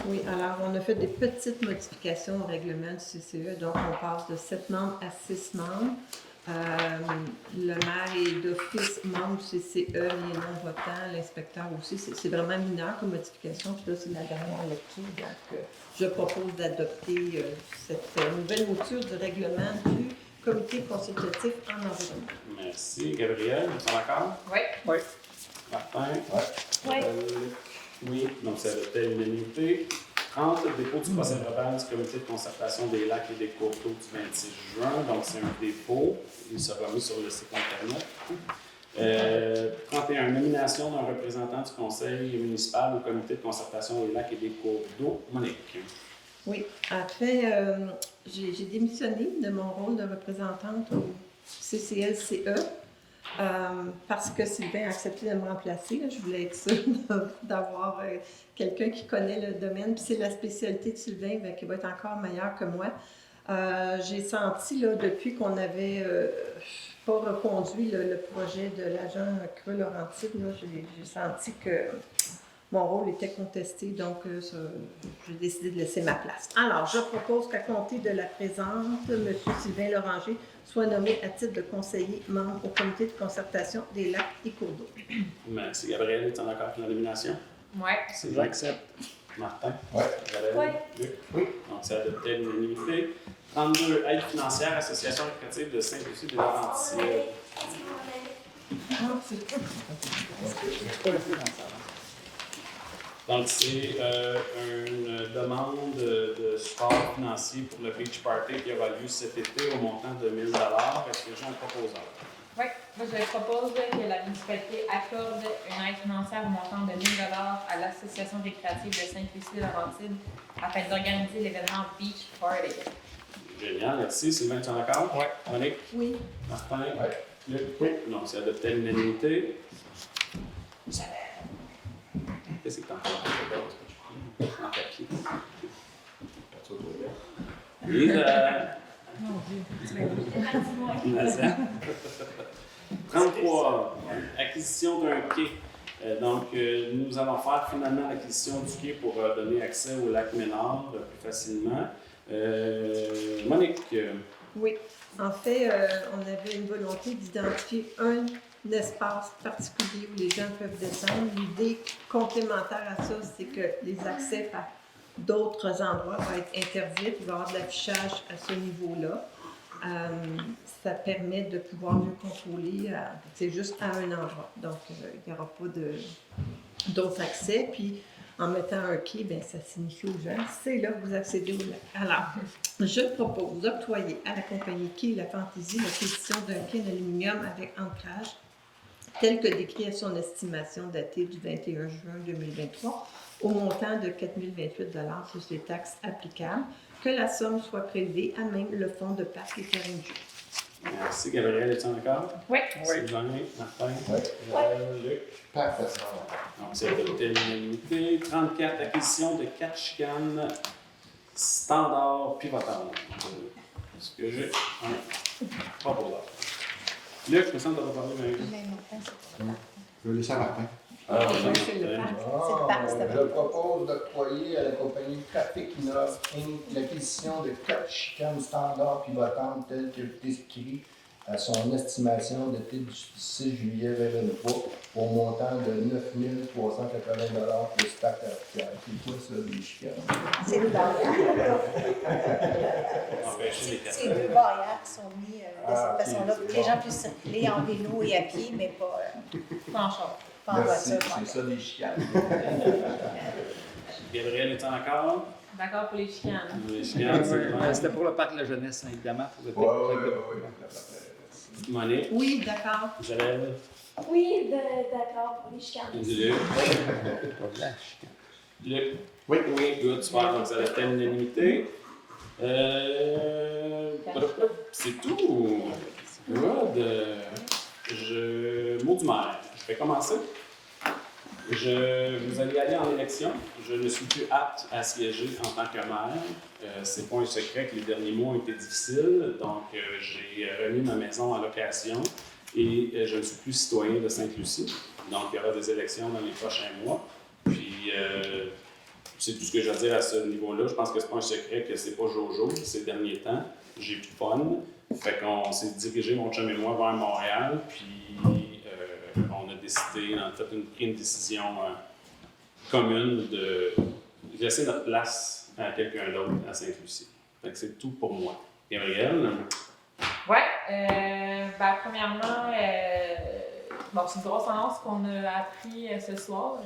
[SPEAKER 7] Oui, alors on a fait des petites modifications au règlement du CCE, donc on passe de 7 membres à 6 membres. Le maire est d'office membre du CCE, mais non votant, l'inspecteur aussi. C'est vraiment mineur comme modification. Puis là, c'est la dernière lecture. Donc, je propose d'adopter cette nouvelle mouture du règlement du comité consultatif en environnement.
[SPEAKER 1] Merci. Gabriel, tu es d'accord?
[SPEAKER 6] Oui.
[SPEAKER 4] Oui.
[SPEAKER 1] Martin?
[SPEAKER 3] Oui.
[SPEAKER 1] Oui. Donc, c'est adopté à l'unanimité. 30, dépôt du procès-verbal du comité de conservation des lacs et des cours d'eau du 26 juin. Donc, c'est un dépôt. Il sera mis sur le site Internet. 31, nomination d'un représentant du conseil municipal au comité de conservation des lacs et des cours d'eau. Monique.
[SPEAKER 7] Oui, après, j'ai démissionné de mon rôle de représentante au CCLCE. parce que Sylvain a accepté de me remplacer. Là, je voulais être sûre d'avoir quelqu'un qui connaît le domaine. Puis c'est la spécialité de Sylvain qui va être encore meilleure que moi. J'ai senti, là, depuis qu'on n'avait pas reconduit le projet de l'agent Creux-Laurentide, j'ai senti que mon rôle était contesté, donc j'ai décidé de laisser ma place. Alors, je propose qu'à compter de la présente, M. Sylvain Loranger soit nommé à titre de conseiller membre au comité de concertation des lacs et cours d'eau.
[SPEAKER 1] Merci. Gabriel, es-tu en accord avec la nomination?
[SPEAKER 6] Ouais.
[SPEAKER 4] J'accepte.
[SPEAKER 1] Martin?
[SPEAKER 2] Ouais.
[SPEAKER 1] Gabriel?
[SPEAKER 3] Ouais.
[SPEAKER 1] Luc?
[SPEAKER 2] Oui.
[SPEAKER 1] Donc, c'est adopté à l'unanimité. 32, aide financière, Association récréative de Sainte-Lucie de Laurentides. Donc, c'est une demande de support financier pour le Beach Party qui aura lieu cet été au montant de 1 000 $. Est-ce que j'ai un proposeur?
[SPEAKER 6] Oui, moi je propose que la municipalité accorde une aide financière au montant de 1 000 $ à l'Association récréative de Sainte-Lucie-de-Laurentides afin d'organiser l'événement Beach Party.
[SPEAKER 1] Génial, merci. Sylvain, tu es d'accord?
[SPEAKER 4] Oui.
[SPEAKER 1] Monique?
[SPEAKER 7] Oui.
[SPEAKER 1] Martin?
[SPEAKER 2] Ouais.
[SPEAKER 1] Luc? Oui. Non, c'est adopté à l'unanimité. Qu'est-ce que t'en fais? En papier. Et
[SPEAKER 6] Mon Dieu.
[SPEAKER 1] 33, acquisition d'un quai. Donc, nous allons faire finalement l'acquisition du quai pour donner accès au lac Ménard plus facilement. Monique,
[SPEAKER 7] Oui. En fait, on avait une volonté d'identifier un espace particulier où les gens peuvent descendre. L'idée complémentaire à ça, c'est que les accès par d'autres endroits vont être interdits. Il va y avoir de l'affichage à ce niveau-là. Ça permet de pouvoir mieux contrôler. C'est juste à un endroit. Donc, il n'y aura pas d'autres accès. Puis, en mettant un quai, bien, ça signifie aux gens, c'est là que vous accédez au lac. Alors, je propose d'octroyer à la compagnie Quai La Fantaisie l'acquisition d'un quai d'aluminium avec ancrage, tel que décrit à son estimation datée du 21 juin 2023, au montant de 4 028 $ plus les taxes applicables, que la somme soit prélevée à même le fonds de parc et terrain de jeu.
[SPEAKER 1] merci. Gabriel, es-tu en accord?
[SPEAKER 6] Oui.
[SPEAKER 1] Sylvain, Martin,
[SPEAKER 2] Ouais.
[SPEAKER 1] Luc.
[SPEAKER 2] Parfait.
[SPEAKER 1] Donc, c'est adopté à l'unanimité. 34, acquisition de 4 chicanes standard pivotantes. Est-ce que j'ai un proposeur? Luc, je me sens que tu vas parler, mais...
[SPEAKER 2] Je vais laisser à Martin.
[SPEAKER 7] C'est le parc.
[SPEAKER 5] C'est le parc, c'est
[SPEAKER 2] Je propose d'octroyer à la compagnie Trafic Innov Inc. l'acquisition de 4 chicanes standards pivotantes telles que décrites à son estimation datée du 6 juillet 2023 au montant de 9 380 $ plus taxes applicables. C'est quoi ça, des chicanes?
[SPEAKER 5] C'est deux barrières.
[SPEAKER 1] Empêcher les quatre.
[SPEAKER 5] C'est deux barrières qui sont mises de
[SPEAKER 2] Ah,
[SPEAKER 5] cette façon-là
[SPEAKER 2] ok,
[SPEAKER 5] pour que
[SPEAKER 2] c'est
[SPEAKER 5] les
[SPEAKER 2] bon.
[SPEAKER 5] gens puissent circuler en vélo et à pied, mais pas
[SPEAKER 6] En char.
[SPEAKER 5] en
[SPEAKER 2] Merci,
[SPEAKER 5] voiture.
[SPEAKER 2] c'est ça, des chicanes.
[SPEAKER 1] Gabriel est en accord?
[SPEAKER 6] D'accord pour les chicanes.
[SPEAKER 1] Les chicanes, c'est bon.
[SPEAKER 4] C'était pour le parc de la jeunesse, hein, évidemment. Pour
[SPEAKER 2] Ouais.
[SPEAKER 1] Monique,
[SPEAKER 7] Oui, d'accord.
[SPEAKER 1] Jalèle,
[SPEAKER 3] Oui, d'accord pour les chicanes.
[SPEAKER 1] Luc. Luc. Oui, oui, good, super. Donc, ça va être à l'unanimité. C'est tout. Good. Mot du maire. Je vais commencer. Vous allez aller en élection. Je ne suis plus apte à siéger en tant que maire. C'est pas un secret que les derniers mois ont été difficiles. Donc, j'ai remis ma maison en location et je ne suis plus citoyen de Sainte-Lucie. Donc, il y aura des élections dans les prochains mois. Puis, c'est tout ce que j'ai à dire à ce niveau-là. Je pense que c'est pas un secret que c'est pas Jojo ces derniers temps. J'ai plus de fun. Fait qu'on s'est dirigé, mon chum et moi, vers Montréal. Puis, on a décidé, on a pris une décision commune de laisser notre place à quelqu'un d'autre à Sainte-Lucie. Fait que c'est tout pour moi. Gabriel?
[SPEAKER 6] Ouais, premièrement, c'est une grosse annonce qu'on a appris ce soir.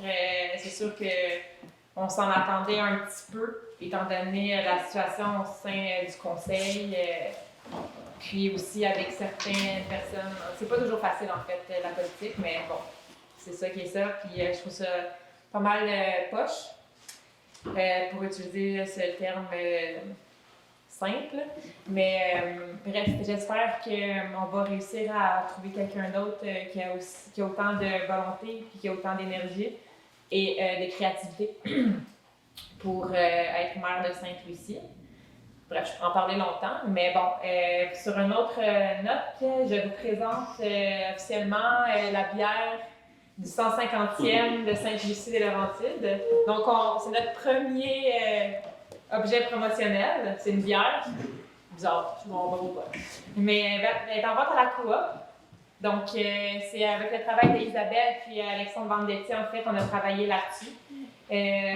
[SPEAKER 6] C'est sûr qu'on s'en attendait un petit peu, étant donné la situation au sein du conseil, puis aussi avec certaines personnes. C'est pas toujours facile, en fait, la politique, mais bon, c'est ça qui est ça. Puis je trouve ça pas mal poche, pour utiliser ce terme simple. Mais bref, j'espère qu'on va réussir à trouver quelqu'un d'autre qui a autant de volonté et qui a autant d'énergie et de créativité pour être maire de Sainte-Lucie. Bref, je pourrais en parler longtemps, mais bon, sur une autre note, je vous présente officiellement la bière du 150e de Sainte-Lucie-des-Laurentides. Donc, c'est notre premier objet promotionnel. C'est une bière. Bizarre, je m'en vais pas. Mais elle est en vente à la coop. Donc, c'est avec le travail d'Isabelle puis Alexandre Vendetti, en fait, on a travaillé là-dessus.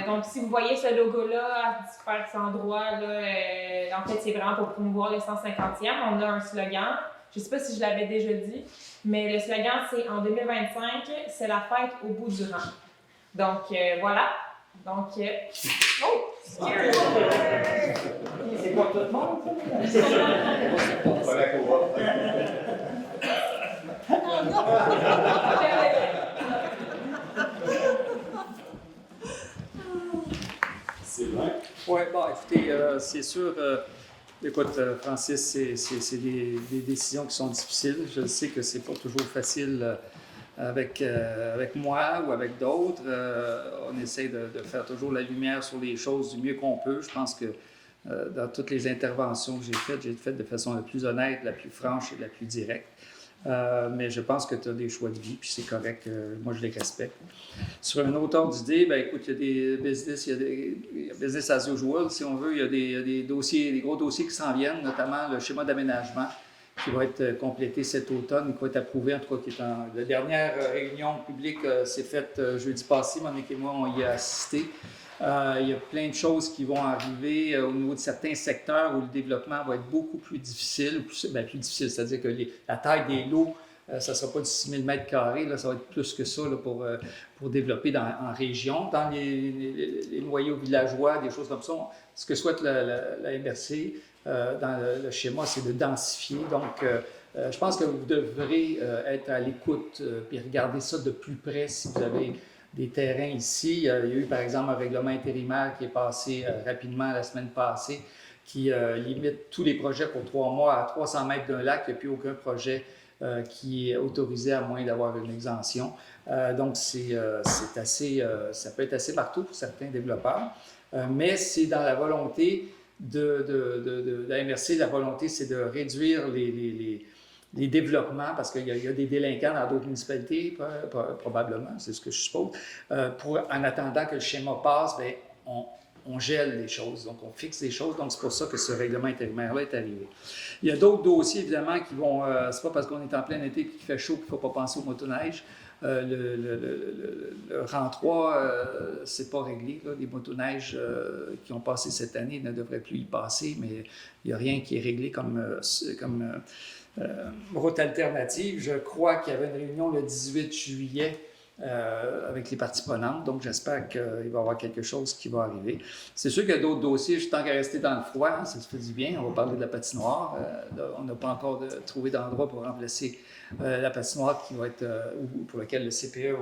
[SPEAKER 6] Donc, si vous voyez ce logo-là à différents endroits, en fait, c'est vraiment pour promouvoir le 150e. On a un slogan. Je ne sais pas si je l'avais déjà dit, mais le slogan, c'est « En 2025, c'est la fête au bout du rang ». Donc, voilà. Donc, oh!
[SPEAKER 4] C'est pas tout le monde, ça?
[SPEAKER 2] Pas la coop.
[SPEAKER 1] C'est vrai.
[SPEAKER 4] Oui, bon, écoutez, c'est sûr, écoute, Francis, c'est des décisions qui sont difficiles. Je sais que c'est pas toujours facile avec moi ou avec d'autres. On essaie de faire toujours la lumière sur les choses du mieux qu'on peut. Je pense que dans toutes les interventions que j'ai faites de façon la plus honnête, la plus franche et la plus directe. Mais je pense que tu as des choix de vie, puis c'est correct, moi je les respecte. Sur un autre ordre d'idée, ben écoute, il y a des business, il y a business as usual, si on veut, il y a des dossiers, des gros dossiers qui s'en viennent, notamment le schéma d'aménagement qui va être complété cet automne, qui va être approuvé, en tout cas, la dernière réunion publique s'est faite jeudi passé, Monique et moi, on y a assisté. Il y a plein de choses qui vont arriver au niveau de certains secteurs où le développement va être beaucoup plus difficile, plus difficile, c'est-à-dire que la taille des lots, ça ne sera pas de 6 000 mètres carrés, là, ça va être plus que ça là, pour développer en région. Dans les noyaux villageois, des choses comme ça, ce que souhaite la MRC dans le schéma, c'est de densifier. Donc, je pense que vous devrez être à l'écoute et regarder ça de plus près si vous avez des terrains ici. Il y a eu, par exemple, un règlement intérimaire qui est passé rapidement la semaine passée, qui limite tous les projets pour 3 mois à 300 mètres d'un lac. Il n'y a plus aucun projet qui est autorisé à moins d'avoir une exemption. Donc, ça peut être assez marteau pour certains développeurs, mais c'est dans la volonté de la MRC, la volonté, c'est de réduire les développements, parce qu'il y a des délinquants dans d'autres municipalités, probablement, c'est ce que je suppose. En attendant que le schéma passe, bien, on gèle les choses, donc on fixe les choses. Donc c'est pour ça que ce règlement intérimaire-là est arrivé. Il y a d'autres dossiers, évidemment, qui vont... c'est pas parce qu'on est en plein été et qu'il fait chaud qu'il ne faut pas penser aux motoneiges. Le rang 3, c'est pas réglé. Là. Les motoneiges qui ont passé cette année ne devraient plus y passer, mais il n'y a rien qui est réglé comme route alternative. Je crois qu'il y avait une réunion le 18 juillet avec les parties prenantes, donc j'espère qu'il va y avoir quelque chose qui va arriver. C'est sûr qu'il y a d'autres dossiers, tant qu'à rester dans le froid, ça se fait du bien. On va parler de la patinoire. On n'a pas encore trouvé d'endroit pour remplacer la patinoire qui va être, pour laquelle le CPE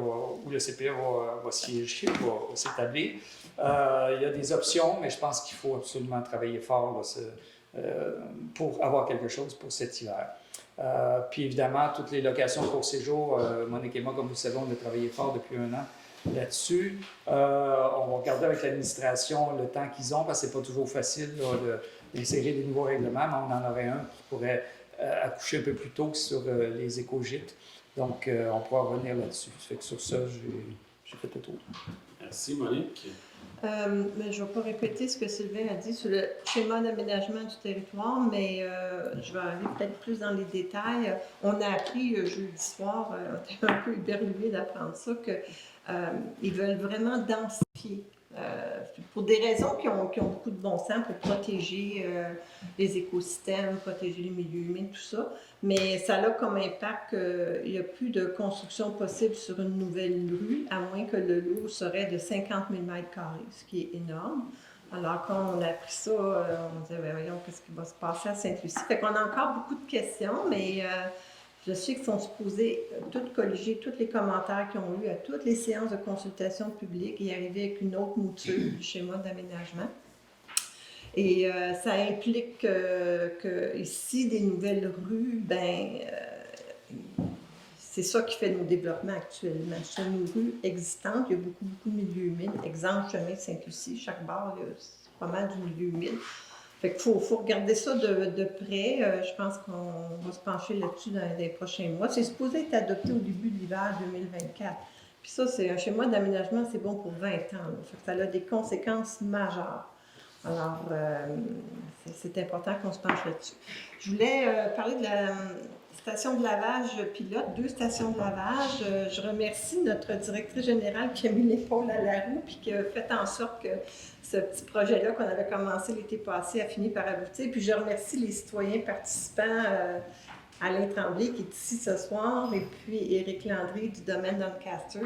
[SPEAKER 4] va siéger, va s'établir. Il y a des options, mais je pense qu'il faut absolument travailler fort là, pour avoir quelque chose pour cet hiver. Puis évidemment, toutes les locations pour séjour, Monique et moi, comme vous le savez, on a travaillé fort depuis 1 an là-dessus. On va regarder avec l'administration le temps qu'ils ont, parce que c'est pas toujours facile d'insérer des nouveaux règlements, mais on en aurait un qui pourrait accoucher un peu plus tôt que sur les éco-gîtes. Donc, on pourra revenir là-dessus. Ça fait que sur ça, j'ai fait le tour.
[SPEAKER 1] Merci, Monique.
[SPEAKER 7] Mais je ne vais pas répéter ce que Sylvain a dit sur le schéma d'aménagement du territoire, mais je vais aller peut-être plus dans les détails. On a appris jeudi soir, on était un peu éberlués d'apprendre ça, qu'ils veulent vraiment densifier. Pour des raisons qui ont beaucoup de bon sens, pour protéger les écosystèmes, protéger les milieux humains, tout ça. Mais ça a comme impact qu'il n'y a plus de construction possible sur une nouvelle rue, à moins que le lot serait de 50 000 m², ce qui est énorme. Alors, quand on a appris ça, on disait, voyons, qu'est-ce qui va se passer à Sainte-Lucie? Fait qu'on a encore beaucoup de questions, mais je sais qu'ils sont supposés toutes colliger tous les commentaires qu'ils ont eu à toutes les séances de consultation publique et arriver avec une autre mouture du schéma d'aménagement. Et ça implique que ici, des nouvelles rues, c'est ça qui fait nos développements actuellement. Ce sont nos rues existantes, il y a beaucoup de milieux humides. Exemple, chemin Sainte-Lucie, chaque bar, c'est pas mal du milieu humide. Fait qu'il faut regarder ça de près. Je pense qu'on va se pencher là-dessus dans les prochains mois. C'est supposé être adopté au début de l'hiver 2024. Puis ça, c'est un schéma d'aménagement, c'est bon pour 20 ans. Là. Fait que ça a des conséquences majeures. Alors, c'est important qu'on se penche là-dessus. Je voulais parler de la station de lavage pilote, 2 stations de lavage. Je remercie notre directrice générale qui a mis l'épaule à la roue puis qui a fait en sorte que ce petit projet-là qu'on avait commencé l'été passé a fini par aboutir. Puis je remercie les citoyens participants, Alain Tremblay qui est ici ce soir et puis Éric Landry du domaine Doncaster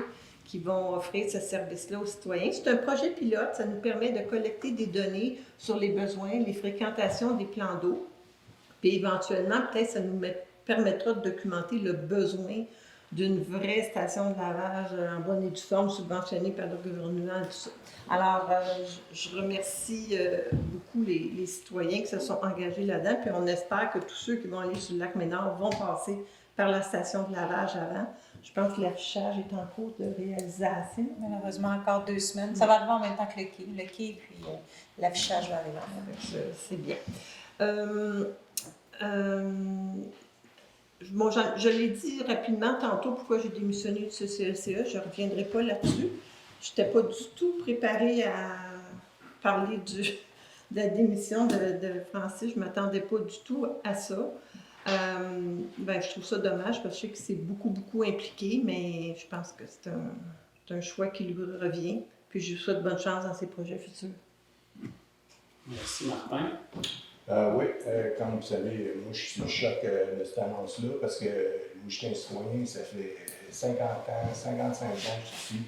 [SPEAKER 7] qui vont offrir ce service-là aux citoyens. C'est un projet pilote, ça nous permet de collecter des données sur les besoins, les fréquentations des plans d'eau. Puis éventuellement, peut-être ça nous permettra de documenter le besoin d'une vraie station de lavage en bonne et due forme subventionnée par le gouvernement. Tout ça. Alors, je remercie beaucoup les citoyens qui se sont engagés là-dedans, puis on espère que tous ceux qui vont aller sur le lac Ménard vont passer par la station de lavage avant. Je pense que l'affichage est en cours de réalisation.
[SPEAKER 5] Malheureusement, encore 2 semaines. Ça va arriver en même temps que le quai. Le quai, puis l'affichage va arriver en même temps.
[SPEAKER 7] C'est bien. Bon, je l'ai dit rapidement tantôt pourquoi j'ai démissionné du CCLCA. Je ne reviendrai pas là-dessus. Je n'étais pas du tout préparée à parler de la démission de Francis. Je ne m'attendais pas du tout à ça. Je trouve ça dommage parce que je sais que c'est beaucoup impliqué, mais je pense que c'est un choix qui lui revient. Puis je lui souhaite bonne chance dans ses projets futurs.
[SPEAKER 1] Merci, Martin.
[SPEAKER 2] Oui, comme vous savez, moi je suis sous le choc de cette annonce-là parce que moi je suis un citoyen, ça fait 55 ans que je suis ici.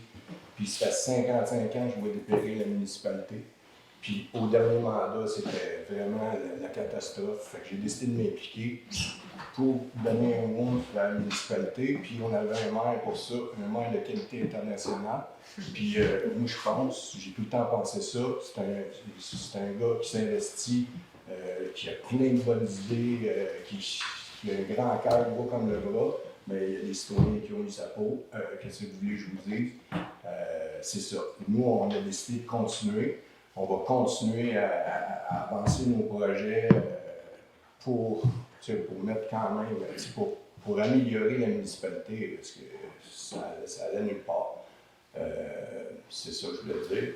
[SPEAKER 2] Puis ça fait 55 ans que je vois dépérir la municipalité. Puis au dernier mandat, c'était vraiment la catastrophe. Fait que j'ai décidé de m'impliquer pour donner un oomph à la municipalité. Puis on avait un maire pour ça, un maire de qualité internationale. Puis moi je pense, j'ai tout le temps pensé ça, c'est un gars qui s'investit, qui a plein de bonnes idées, qui a un grand cœur gros comme le bras. Mais il y a des citoyens qui ont eu sa peau. Qu'est-ce que vous voulez que je vous dise? C'est ça. Nous, on a décidé de continuer. On va continuer à avancer nos projets pour mettre quand même, pour améliorer la municipalité, parce que ça allait nulle part. C'est ça que je voulais dire.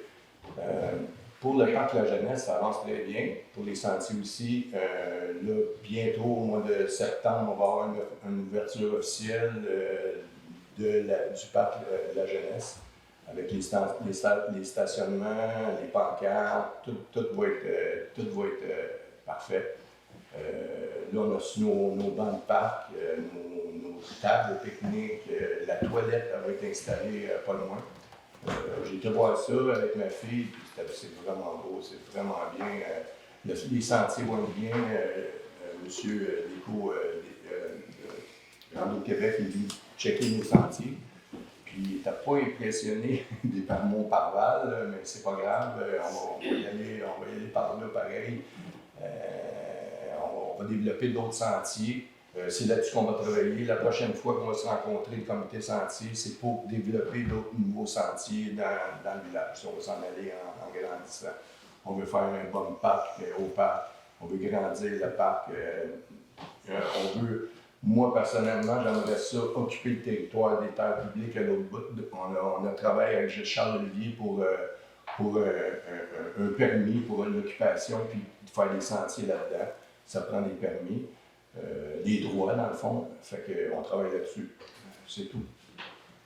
[SPEAKER 2] Pour le parc La Jeunesse, ça avance très bien. Pour les sentiers aussi, là, bientôt, au mois de septembre, on va avoir une ouverture officielle du parc La Jeunesse, avec les stationnements, les pancartes, tout va être parfait. Là, on a reçu nos bancs de parc, nos tables techniques, la toilette va être installée pas loin. J'ai été voir ça avec ma fille, puis c'est vraiment beau, c'est vraiment bien. Les sentiers vont être bien. Monsieur Déco, Grand Québec, il dit checker nos sentiers. Puis il n'était pas impressionné par mon parval, mais c'est pas grave, on va y aller par là pareil. On va développer d'autres sentiers. C'est là-dessus qu'on va travailler. La prochaine fois qu'on va se rencontrer, le comité sentier, c'est pour développer d'autres nouveaux sentiers dans le village. On va s'en aller en grandissant. On veut faire un bon parc au parc. On veut grandir le parc. Moi, personnellement, j'aimerais ça occuper le territoire des terres publiques à l'autre bout. On a travaillé avec Charles Olivier pour un permis pour l'occupation, puis de faire des sentiers là-dedans. Ça prend des permis, des droits dans le fond. Fait qu'on travaille là-dessus. C'est tout.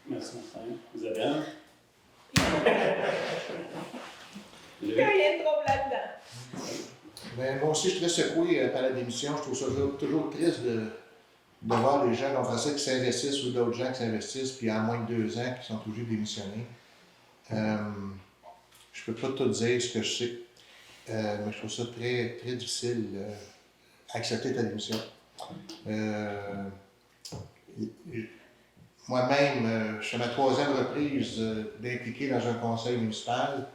[SPEAKER 1] Merci, Martin. Isabelle?
[SPEAKER 7] Il n'y a rien de drôle là-dedans.
[SPEAKER 8] Ben, moi aussi, je suis très secoué par la démission. Je trouve ça toujours triste de voir les gens comme Français qui s'investissent ou d'autres gens qui s'investissent, puis en moins de 2 ans, qui sont obligés de démissionner. Je ne peux pas tout dire ce que je sais, mais je trouve ça très, très difficile d'accepter ta démission. Moi-même, je suis à ma 3e reprise d'impliquer dans un conseil municipal.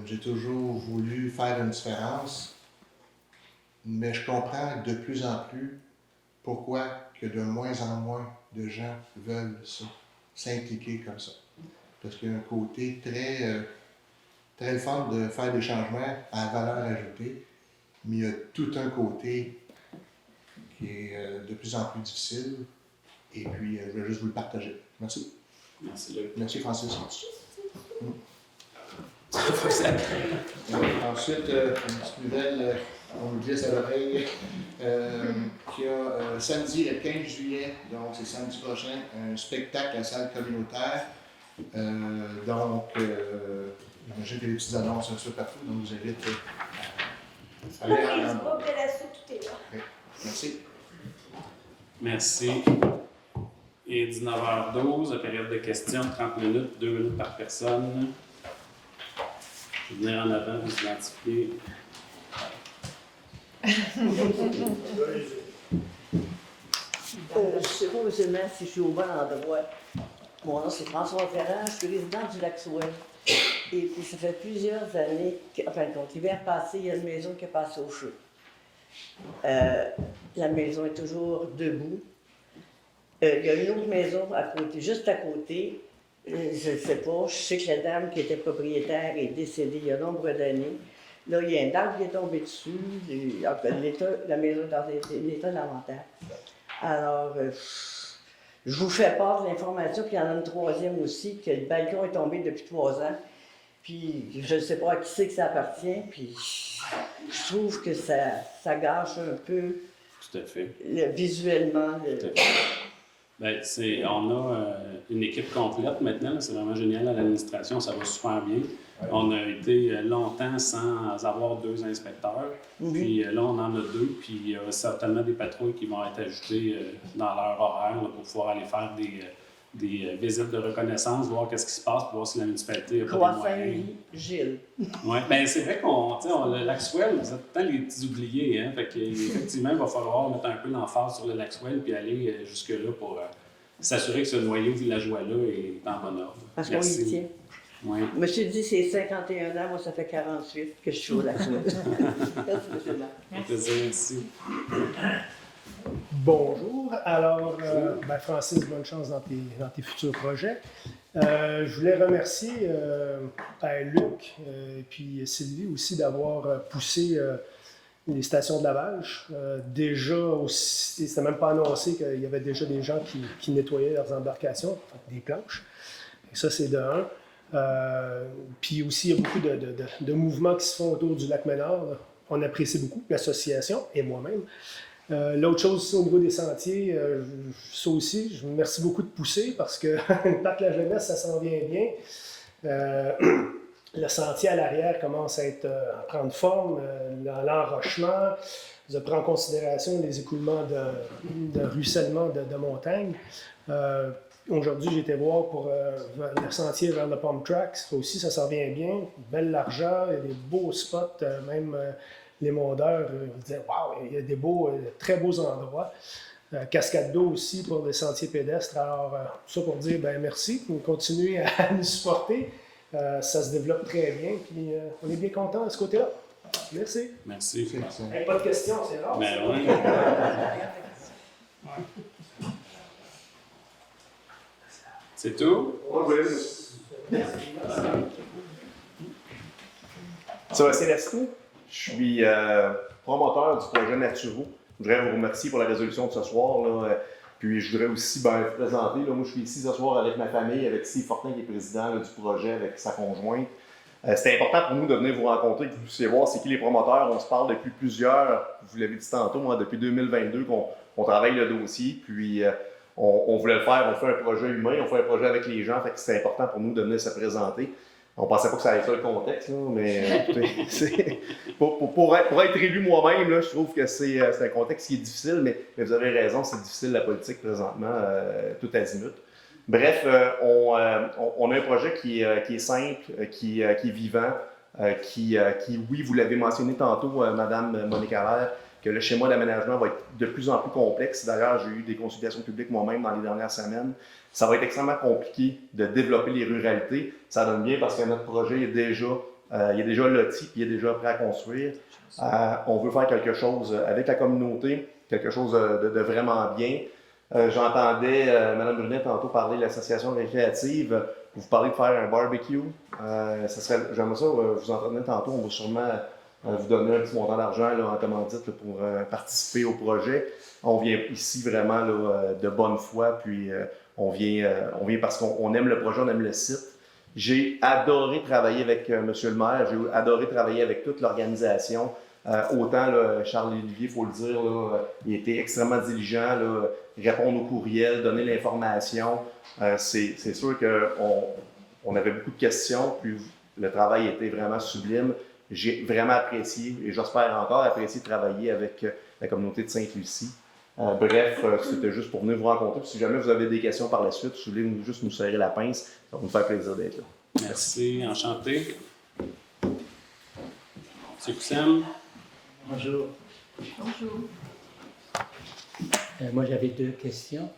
[SPEAKER 8] J'ai toujours voulu faire une différence, mais je comprends de plus en plus pourquoi que de moins en moins de gens veulent ça, s'impliquer comme ça. Parce qu'il y a un côté très fun de faire des changements à valeur ajoutée, mais il y a tout un côté qui est de plus en plus difficile. Et puis, je vais juste vous le partager. Merci.
[SPEAKER 1] Merci, Luc.
[SPEAKER 8] Merci, Francis. Ensuite, une petite nouvelle, on nous glisse à l'oreille, qu'il y a samedi le 15 juillet, donc c'est samedi prochain, un spectacle à la salle communautaire. J'imagine qu'il y a des petites annonces un peu partout, donc je vous invite à aller à
[SPEAKER 3] Facebook, de la soupe, tout est là.
[SPEAKER 8] Okay. Merci.
[SPEAKER 1] Merci. Et 19h12, la période de questions, 30 minutes, 2 minutes par personne. Je vais venir en avant, vous identifier.
[SPEAKER 9] Je ne sais pas seulement si je suis au bon endroit. Mon nom, c'est François Ferrand, je suis résidente du Lac-Souel. Et puis, ça fait plusieurs années, l'hiver passé, il y a une maison qui est passée au feu. La maison est toujours debout. Il y a une autre maison à côté, juste à côté. Je ne sais pas, je sais que la dame qui était propriétaire est décédée il y a nombre d'années. Là, il y a un arbre qui est tombé dessus. La maison est dans un état lamentable. Alors, je vous fais part de l'information, puis il y en a une troisième aussi, que le balcon est tombé depuis 3 ans. Puis, je ne sais pas à qui c'est que ça appartient, puis je trouve que ça gâche un peu
[SPEAKER 1] Tout à fait.
[SPEAKER 9] visuellement.
[SPEAKER 1] Tout à fait. Ben, on a une équipe complète maintenant, là, c'est vraiment génial à l'administration, ça va super bien. Ouais. On a été longtemps sans avoir 2 inspecteurs, puis là on en a 2, puis il y a certainement des patrouilles qui vont être ajoutées dans leur horaire là, pour pouvoir aller faire des visites de reconnaissance, voir qu'est-ce qui se passe, pour voir si la municipalité a pas des moyens.
[SPEAKER 9] Gilles.
[SPEAKER 1] Oui, bien c'est vrai qu'on, le Lac-Souel, vous êtes tout le temps les petits oubliés, hein, fait qu'effectivement, il va falloir mettre un peu l'emphase sur le Lac-Souel puis aller jusque-là pour s'assurer que ce noyau villageois-là est en bon ordre.
[SPEAKER 9] Parce qu'on y tient.
[SPEAKER 1] Oui.
[SPEAKER 9] Monsieur dit c'est 51 ans, moi ça fait 48 que je suis au Lac-Souel. Merci, monsieur le maire.
[SPEAKER 1] Merci. Merci.
[SPEAKER 10] Bonjour. Alors, Francis, bonne chance dans tes futurs projets. Je voulais remercier Luc et puis Sylvie aussi d'avoir poussé les stations de lavage. Déjà, c'était même pas annoncé qu'il y avait déjà des gens qui nettoyaient leurs embarcations, des planches. Et ça, c'est de un. Puis aussi, il y a beaucoup de mouvements qui se font autour du lac Ménard. On apprécie beaucoup, l'association et moi-même. L'autre chose aussi, au niveau des sentiers, ça aussi, je vous remercie beaucoup de pousser parce que le parc La Jeunesse, ça s'en vient bien. Le sentier à l'arrière commence à prendre forme, l'enrochement. Je prends en considération les écoulements de ruissellement de montagne. Aujourd'hui, j'ai été voir pour le sentier vers le Pump Track. Ça aussi, ça s'en vient bien. Une belle largeur, il y a des beaux spots, même les mondeurs disaient « Wow, il y a des très beaux endroits ». Cascade d'eau aussi pour les sentiers pédestres. Alors, tout ça pour dire merci, continuez à nous supporter. Ça se développe très bien, puis on est bien content de ce côté-là. Merci.
[SPEAKER 1] Merci.
[SPEAKER 10] Hey, pas de questions, c'est rare.
[SPEAKER 1] Ben oui. C'est tout?
[SPEAKER 11] Oui. Sébastien Lescault, je suis promoteur du projet Naturaux. Je voudrais vous remercier pour la résolution de ce soir. Là. Puis je voudrais aussi vous présenter. Là, moi, je suis ici ce soir avec ma famille, avec Steve Fortin qui est président là, du projet, avec sa conjointe. C'était important pour nous de venir vous rencontrer, que vous puissiez voir c'est qui les promoteurs. On se parle depuis vous l'avez dit tantôt, depuis 2022 qu'on travaille le dossier. Puis on voulait le faire, on fait un projet humain, on fait un projet avec les gens. Fait que c'est important pour nous de venir se présenter. On ne pensait pas que ça allait être ça le contexte, là, mais écoutez, pour être élu moi-même, là, je trouve que c'est un contexte qui est difficile, mais vous avez raison, c'est difficile la politique présentement, tout azimut. Bref, on a un projet qui est simple, qui est vivant, oui, vous l'avez mentionné tantôt, Mme Monique Allaire, que le schéma d'aménagement va être de plus en plus complexe. D'ailleurs, j'ai eu des consultations publiques moi-même dans les dernières semaines. Ça va être extrêmement compliqué de développer les ruralités. Ça donne bien parce que notre projet est déjà il est déjà loti, puis il est déjà prêt à construire. On veut faire quelque chose avec la communauté, quelque chose de vraiment bien. J'entendais Mme Brunet tantôt parler de l'association récréative. Vous parlez de faire un barbecue. J'aimerais ça, vous entendez tantôt, on va sûrement vous donner un petit montant d'argent en commandite là, pour participer au projet. On vient ici vraiment là, de bonne foi, puis on vient parce qu'on aime le projet, on aime le site. J'ai adoré travailler avec M. le maire, j'ai adoré travailler avec toute l'organisation. Autant là, Charles-Olivier, il faut le dire, là, il était extrêmement diligent, là, répondre aux courriels, donner l'information. C'est sûr qu'on avait beaucoup de questions, puis le travail était vraiment sublime. J'ai vraiment apprécié, et j'espère encore apprécier de travailler avec la communauté de Sainte-Lucie. Bref, c'était juste pour venir vous rencontrer. Puis si jamais vous avez des questions par la suite, si vous voulez juste nous serrer la pince, ça va nous faire plaisir d'être là.
[SPEAKER 1] Merci, enchanté. M. Coussem.
[SPEAKER 12] Bonjour.
[SPEAKER 7] Bonjour.
[SPEAKER 12] Moi, j'avais 2 questions.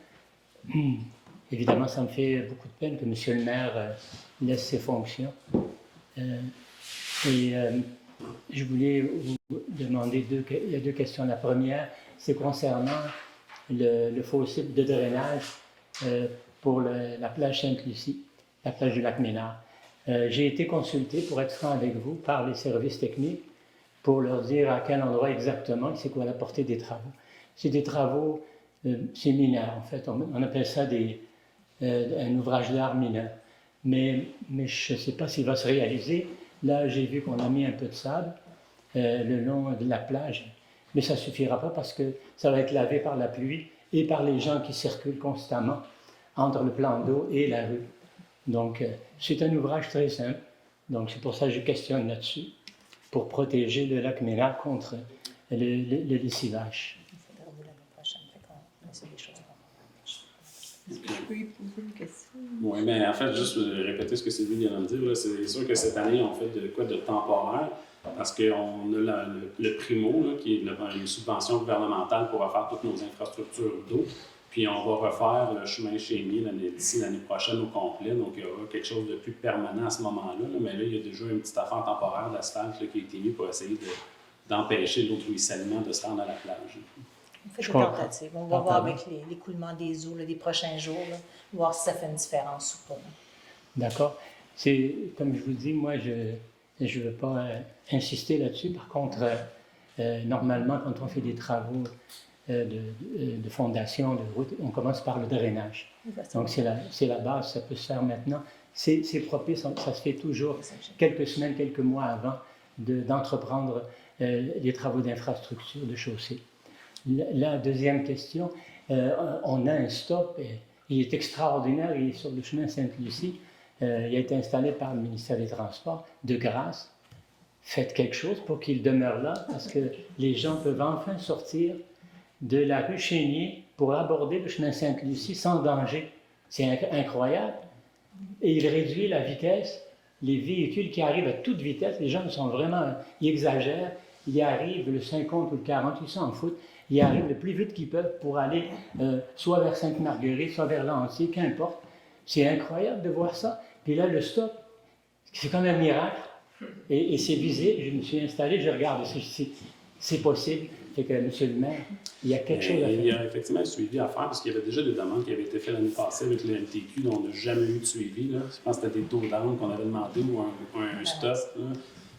[SPEAKER 12] Évidemment, ça me fait beaucoup de peine que M. le maire laisse ses fonctions. Je voulais vous demander il y a 2 questions. La première, c'est concernant le fossé de drainage pour la plage Sainte-Lucie, la plage du lac Ménard. J'ai été consulté, pour être franc avec vous, par les services techniques pour leur dire à quel endroit exactement, c'est quoi la portée des travaux. C'est des travaux, c'est mineur en fait, on appelle ça un ouvrage d'art mineur. Mais je ne sais pas s'il va se réaliser. Là, j'ai vu qu'on a mis un peu de sable le long de la plage, mais ça ne suffira pas parce que ça va être lavé par la pluie et par les gens qui circulent constamment entre le plan d'eau et la rue. Donc, c'est un ouvrage très simple. Donc, c'est pour ça que je questionne là-dessus, pour protéger le lac Ménard contre le lessivage.
[SPEAKER 7] Est-ce que je peux y poser une question?
[SPEAKER 1] Oui, bien, en fait, juste répéter ce que Sylvie vient de dire, là, c'est sûr que cette année, on fait de quoi de temporaire, parce qu'on a le Primo, là, qui est une subvention gouvernementale pour refaire toutes nos infrastructures d'eau. Puis on va refaire le chemin Chénier d'ici l'année prochaine au complet. Donc il y aura quelque chose de plus permanent à ce moment-là. Là. Mais là, il y a déjà une petite affaire temporaire d'asphalte qui a été mise pour essayer d'empêcher l'eau de ruissellement de se rendre à la plage.
[SPEAKER 5] On fait des tentatives. On va voir avec l'écoulement des eaux des prochains jours, là, voir si ça fait une différence ou pas.
[SPEAKER 12] D'accord. C'est, comme je vous dis, moi, je ne veux pas insister là-dessus. Par contre, normalement, quand on fait des travaux de fondation, de route, on commence par le drainage. Donc, c'est la base, ça peut se faire maintenant. C'est propice, ça se fait toujours quelques semaines, quelques mois avant d'entreprendre les travaux d'infrastructure, de chaussée. La deuxième question, on a un stop, il est extraordinaire, il est sur le chemin Sainte-Lucie, il a été installé par le ministère des Transports. De grâce, faites quelque chose pour qu'il demeure là, parce que les gens peuvent enfin sortir de la rue Chénier pour aborder le chemin Sainte-Lucie sans danger. C'est incroyable. Et il réduit la vitesse. Les véhicules qui arrivent à toute vitesse, les gens sont vraiment, ils exagèrent, ils arrivent le 50 ou le 40, ils s'en foutent. Ils arrivent le plus vite qu'ils peuvent pour aller soit vers Sainte-Marguerite, soit vers Lancy, qu'importe. C'est incroyable de voir ça. Puis là, le stop, c'est comme un miracle. Et c'est visible. Je me suis installé, je regarde, c'est possible. Fait que, monsieur le maire, il y a quelque chose à faire.
[SPEAKER 1] Il y a effectivement un suivi à faire, parce qu'il y avait déjà des demandes qui avaient été faites l'année passée avec le MTQ, dont on n'a jamais eu de suivi. Là. Je pense que c'était des taux d'âme qu'on avait demandé ou un stop. Là.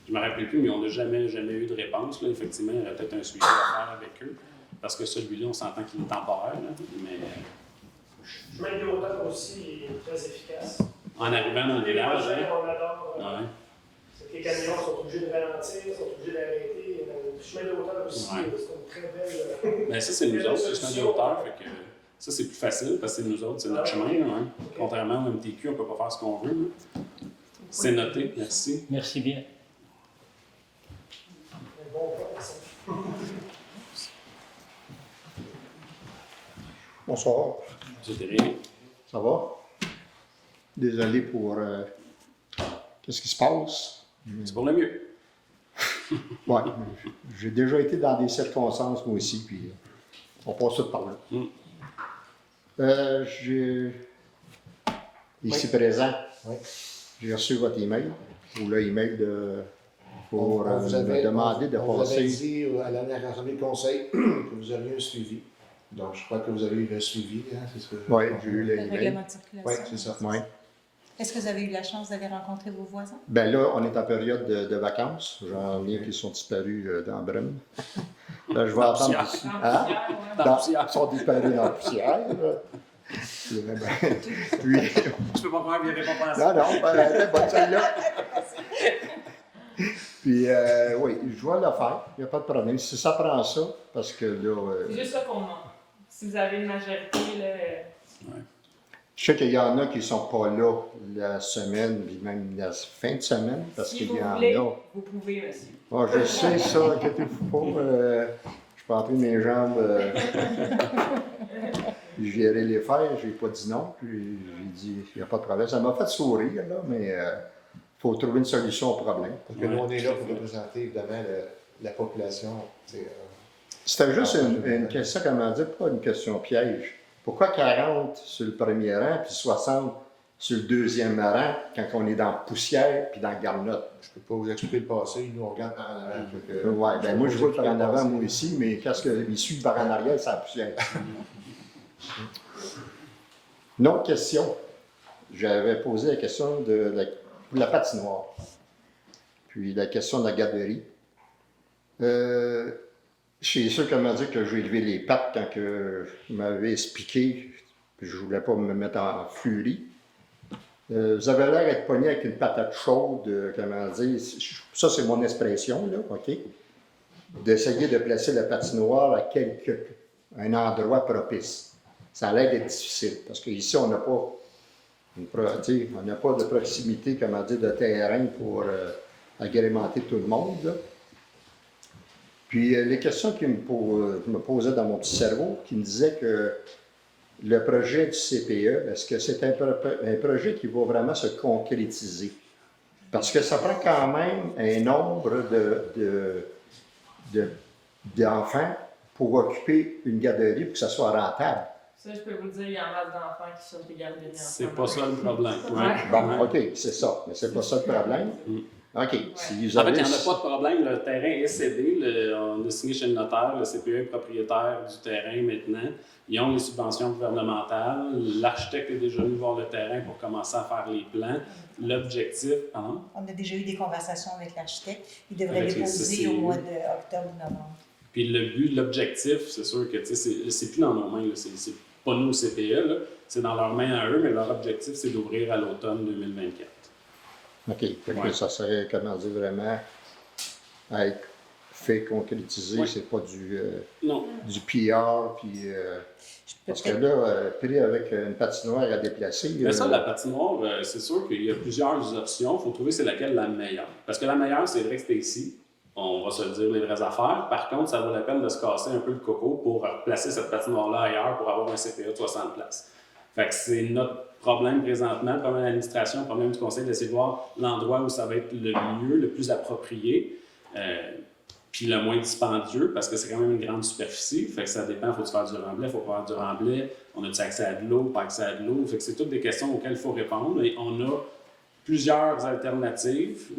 [SPEAKER 1] Je ne me rappelle plus, mais on n'a jamais eu de réponse. Là. Effectivement, il y aurait peut-être un suivi à faire avec eux, parce que celui-là, on s'entend qu'il est temporaire. Là, mais...
[SPEAKER 10] Le chemin de hauteur aussi est très efficace.
[SPEAKER 1] En arrivant dans le village,
[SPEAKER 10] on adore.
[SPEAKER 1] Ouais.
[SPEAKER 10] Les camions sont obligés de ralentir, sont obligés d'arrêter. Le chemin de hauteur aussi, c'est une très belle...
[SPEAKER 1] Ben, ça, c'est nous autres, le chemin de hauteur. Fait que, ça, c'est plus facile parce que c'est nous autres, c'est notre chemin. Là, hein. Okay. Contrairement au MTQ, on ne peut pas faire ce qu'on veut. C'est noté. Merci.
[SPEAKER 12] Merci bien.
[SPEAKER 13] Bonsoir. Ça va? Désolé pour qu'est-ce qui se passe.
[SPEAKER 1] C'est pour le mieux.
[SPEAKER 13] Oui, j'ai déjà été dans des circonstances, moi aussi, puis on passe ça par là. Ici présent, J'ai reçu votre email, ou le email pour
[SPEAKER 8] On vous
[SPEAKER 13] me
[SPEAKER 8] avait-
[SPEAKER 13] demander de
[SPEAKER 8] on vous avait
[SPEAKER 13] passer.
[SPEAKER 8] dit à la dernière assemblée de conseil que vous aviez un suivi. Donc, je crois que vous avez eu le suivi. Hein, c'est ce que
[SPEAKER 13] Oui, j'ai eu
[SPEAKER 5] Le
[SPEAKER 13] l'email.
[SPEAKER 5] règlement de circulation.
[SPEAKER 8] Oui, c'est ça.
[SPEAKER 13] Oui.
[SPEAKER 5] Est-ce que vous avez eu la chance d'aller rencontrer vos voisins?
[SPEAKER 13] Ben là, on est en période de vacances. J'en ai qui sont disparus dans la brume. Là, je vais
[SPEAKER 1] Dans la
[SPEAKER 13] attendre
[SPEAKER 1] poussière.
[SPEAKER 13] ici.
[SPEAKER 6] Dans
[SPEAKER 13] Hein?
[SPEAKER 6] la poussière, ouais.
[SPEAKER 1] Dans la poussière.
[SPEAKER 13] Ils sont disparus dans la poussière. Puis,
[SPEAKER 1] Je peux pas croire qu'il n'y avait pas pensé.
[SPEAKER 13] non, elle était bonne celle-là. Puis, oui, je vais le faire. Il n'y a pas de problème. Si ça prend ça, parce que là,
[SPEAKER 6] C'est juste ça qu'on demande. Si vous avez une majorité, là,
[SPEAKER 13] je sais qu'il y en a qui ne sont pas là la semaine, puis même la fin de semaine, parce
[SPEAKER 6] si
[SPEAKER 13] qu'il
[SPEAKER 6] vous
[SPEAKER 13] y en
[SPEAKER 6] voulez,
[SPEAKER 13] a.
[SPEAKER 6] vous pouvez, monsieur.
[SPEAKER 13] Bon, je sais ça, inquiétez-vous pas. Je peux entrer mes jambes, puis gérer les fers, j'ai pas dit non, puis j'ai dit, il n'y a pas de problème. Ça m'a fait sourire, là, mais il faut trouver une solution au problème.
[SPEAKER 8] Parce que nous, on est là pour représenter évidemment la population.
[SPEAKER 13] C'était juste une question, comment dire, pas une question piège. Pourquoi 40 sur le premier rang, puis 60 sur le deuxième rang, quand on est dans poussière puis dans garnotte?
[SPEAKER 8] Je ne peux pas vous expliquer le passé, nous on regarde par en avant.
[SPEAKER 13] Oui, ben moi je vois par en avant, moi aussi, mais qu'est-ce qu'il suit par en arrière, c'est la poussière. Une autre question. J'avais posé la question de la patinoire, puis la question de la garderie. Je suis sûr qu'elle m'a dit que je vais lever les pattes quand que je m'avais expliqué, puis je ne voulais pas me mettre en furie. Vous avez l'air d'être pogné avec une patate chaude, comment dire, ça c'est mon expression, là, OK? D'essayer de placer la patinoire à un endroit propice. Ça a l'air d'être difficile, parce qu'ici on n'a pas, de proximité, comment dire, de terrain pour agrémenter tout le monde, là. Puis les questions qui me posaient dans mon petit cerveau, qui me disaient que le projet du CPE, est-ce que c'est un projet qui va vraiment se concrétiser? Parce que ça prend quand même un nombre d'enfants pour occuper une garderie pour que ça soit rentable.
[SPEAKER 6] Ça, je peux vous dire, il y en a d'enfants qui sortent des garderies.
[SPEAKER 1] C'est pas ça le problème.
[SPEAKER 6] Ouais.
[SPEAKER 13] Bon, OK, c'est ça. Mais c'est pas ça le problème. OK. Si vous
[SPEAKER 1] En fait, il
[SPEAKER 13] avez...
[SPEAKER 1] n'y en a pas de problème. Le terrain est cédé. On a signé chez le notaire. Le CPE est propriétaire du terrain maintenant. Ils ont les subventions gouvernementales. L'architecte est déjà venu voir le terrain pour commencer à faire les plans. L'objectif... Pardon?
[SPEAKER 5] On a déjà eu des conversations avec l'architecte. Il devrait
[SPEAKER 1] Avec les
[SPEAKER 5] déposer
[SPEAKER 1] CCI.
[SPEAKER 5] au mois d'octobre ou novembre.
[SPEAKER 1] Puis le but, l'objectif, c'est sûr que c'est plus dans nos mains. C'est pas nous, CPE. Là. C'est dans leurs mains à eux, mais leur objectif, c'est d'ouvrir à l'automne 2024.
[SPEAKER 13] OK. Fait que ça serait, comment dire, vraiment à être fait, concrétisé. C'est pas du PR, puis... parce que là, pris avec une patinoire à déplacer...
[SPEAKER 1] Mais ça, la patinoire, c'est sûr qu'il y a plusieurs options. Il faut trouver c'est laquelle la meilleure. Parce que la meilleure, c'est vrai que c'était ici. On va se le dire les vraies affaires. Par contre, ça vaut la peine de se casser un peu le coco pour placer cette patinoire-là ailleurs pour avoir un CPE de 60 places. Fait que c'est notre problème présentement, le problème de l'administration, le problème du conseil, d'essayer de voir l'endroit où ça va être le mieux, le plus approprié, puis le moins dispendieux, parce que c'est quand même une grande superficie. Fait que ça dépend, faut-tu faire du remblai, faut pas faire du remblai, on a-tu accès à de l'eau, pas accès à de l'eau. Fait que c'est toutes des questions auxquelles il faut répondre. Et on a plusieurs alternatives,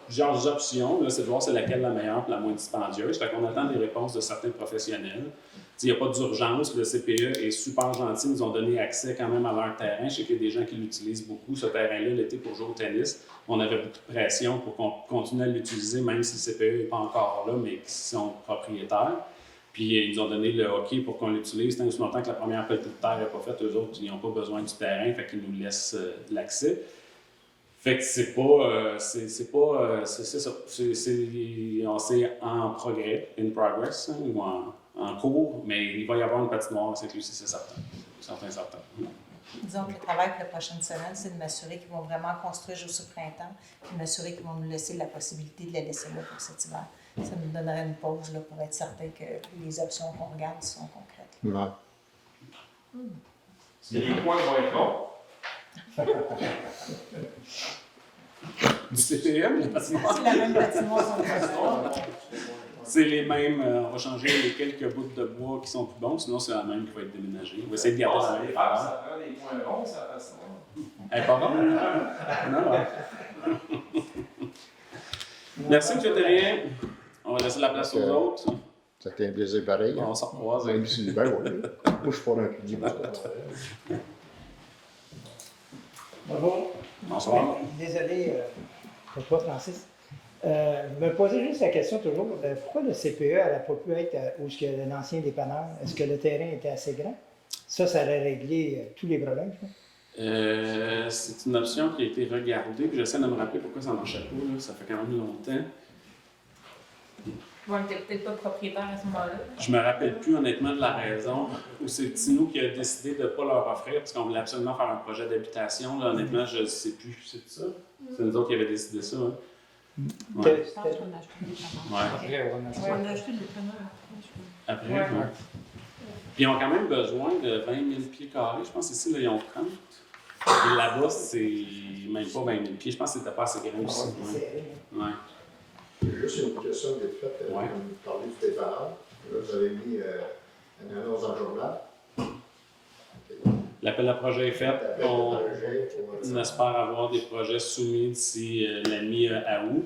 [SPEAKER 1] plusieurs options. Là, c'est de voir c'est laquelle la meilleure et la moins dispendieuse. Fait qu'on attend des réponses de certains professionnels. Il n'y a pas d'urgence. Le CPE est super gentil. Ils nous ont donné accès quand même à leur terrain. Je sais qu'il y a des gens qui l'utilisent beaucoup, ce terrain-là, l'été pour jouer au tennis. On avait beaucoup de pression pour qu'on continue à l'utiliser, même si le CPE n'est pas encore là, mais qui sont propriétaires. Puis ils nous ont donné le hockey pour qu'on l'utilise. Tant aussi longtemps que la première pelletée de terre n'est pas faite, eux autres, ils n'ont pas besoin du terrain, fait qu'ils nous laissent de l'accès. Fait que c'est ça. C'est en progrès, in progress, hein, ou en cours, mais il va y avoir une patinoire à Saint-Lucie, c'est certain. Certain.
[SPEAKER 5] Disons que le travail pour la prochaine semaine, c'est de m'assurer qu'ils vont vraiment construire jusqu'au printemps, puis m'assurer qu'ils vont nous laisser la possibilité de la laisser là pour cet hiver. Ça nous donnerait une pause là, pour être certain que les options qu'on regarde sont concrètes.
[SPEAKER 13] Ouais.
[SPEAKER 11] Les points vont être bons.
[SPEAKER 1] Du CPM, la patinoire.
[SPEAKER 5] C'est la même patinoire qu'on
[SPEAKER 1] C'est les mêmes. On va changer les quelques bouts de bois qui sont plus bons, sinon c'est la même qui va être déménagée. On va essayer de garder la même.
[SPEAKER 11] Ça prend des points ronds, ça passe.
[SPEAKER 1] Elle est pas bonne? Non, ouais. Merci, M. Terrien. On va laisser la place aux autres.
[SPEAKER 13] C'était un plaisir pareil.
[SPEAKER 1] On va s'en croiser.
[SPEAKER 13] Même si, ben oui. Moi, je suis pas un public.
[SPEAKER 14] Bonjour.
[SPEAKER 1] Bonsoir.
[SPEAKER 14] Désolé pour toi, Francis. Je me posais juste la question toujours, pourquoi le CPE n'aurait pas pu être où est-ce que l'ancien dépanneur? Est-ce que le terrain était assez grand? Ça aurait réglé tous les problèmes, je crois.
[SPEAKER 1] C'est une option qui a été regardée, puis j'essaie de me rappeler pourquoi ça ne marchait pas, là. Ça fait quand même longtemps.
[SPEAKER 6] Ouais, t'es peut-être pas propriétaire à ce moment-là.
[SPEAKER 1] Je me rappelle plus honnêtement de la raison où c'est Tino qui a décidé de ne pas leur offrir parce qu'on voulait absolument faire un projet d'habitation. Là, honnêtement, je ne sais plus. C'est ça? C'est nous autres qui avions décidé ça. Hein? Ouais.
[SPEAKER 7] Je pense qu'on a acheté des dépanneurs.
[SPEAKER 1] Ouais.
[SPEAKER 7] On a acheté des dépanneurs
[SPEAKER 1] Après,
[SPEAKER 6] Ouais.
[SPEAKER 1] ouais. Puis ils ont quand même besoin de 20 000 pieds carrés. Je pense ici, là, ils ont 30. Et là-bas, c'est même pas 20 000 pieds. Je pense que c'était pas assez grand aussi. Ouais.
[SPEAKER 2] Juste une question vite faite.
[SPEAKER 1] Ouais.
[SPEAKER 2] Vous parlez du dépanneur. Là, vous avez mis une annonce dans le journal.
[SPEAKER 1] L'appel à projet est fait.
[SPEAKER 2] L'appel à
[SPEAKER 1] On
[SPEAKER 2] projet pour-
[SPEAKER 1] espère avoir des projets soumis d'ici la mi-août.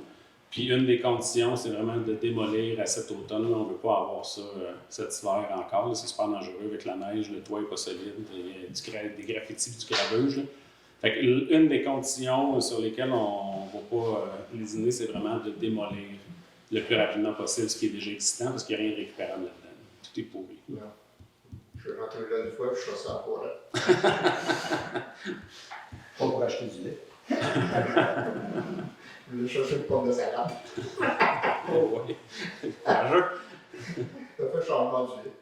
[SPEAKER 1] Puis une des conditions, c'est vraiment de démolir à cet automne. On ne veut pas avoir ça cet hiver encore. Là. C'est super dangereux avec la neige, le toit n'est pas solide, il y a des graffitis et du graveuse. Là. Fait que une des conditions sur lesquelles on ne va pas lésiner, c'est vraiment de démolir le plus rapidement possible ce qui est déjà existant parce qu'il n'y a rien de récupérable là-dedans. Tout est pourri.
[SPEAKER 2] Non. Je suis rentré là une fois, puis je fais ça en courant. Pas pour acheter du lait. Je voulais chercher une pomme de salade.
[SPEAKER 1] Oh oui. Courageux.
[SPEAKER 2] Ça fait changement du lait.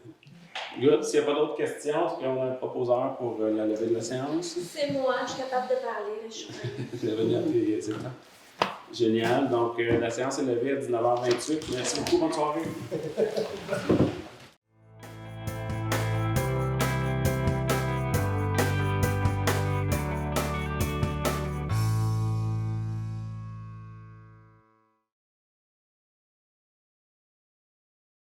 [SPEAKER 1] Good. S'il n'y a pas d'autres questions, est-ce qu'on a un proposeur pour la levée de la séance?
[SPEAKER 3] C'est moi, je suis capable de parler. Je suis
[SPEAKER 1] Bienvenue à tes états. Génial. Donc, la séance est levée à 19h28. Merci beaucoup. Bonne soirée.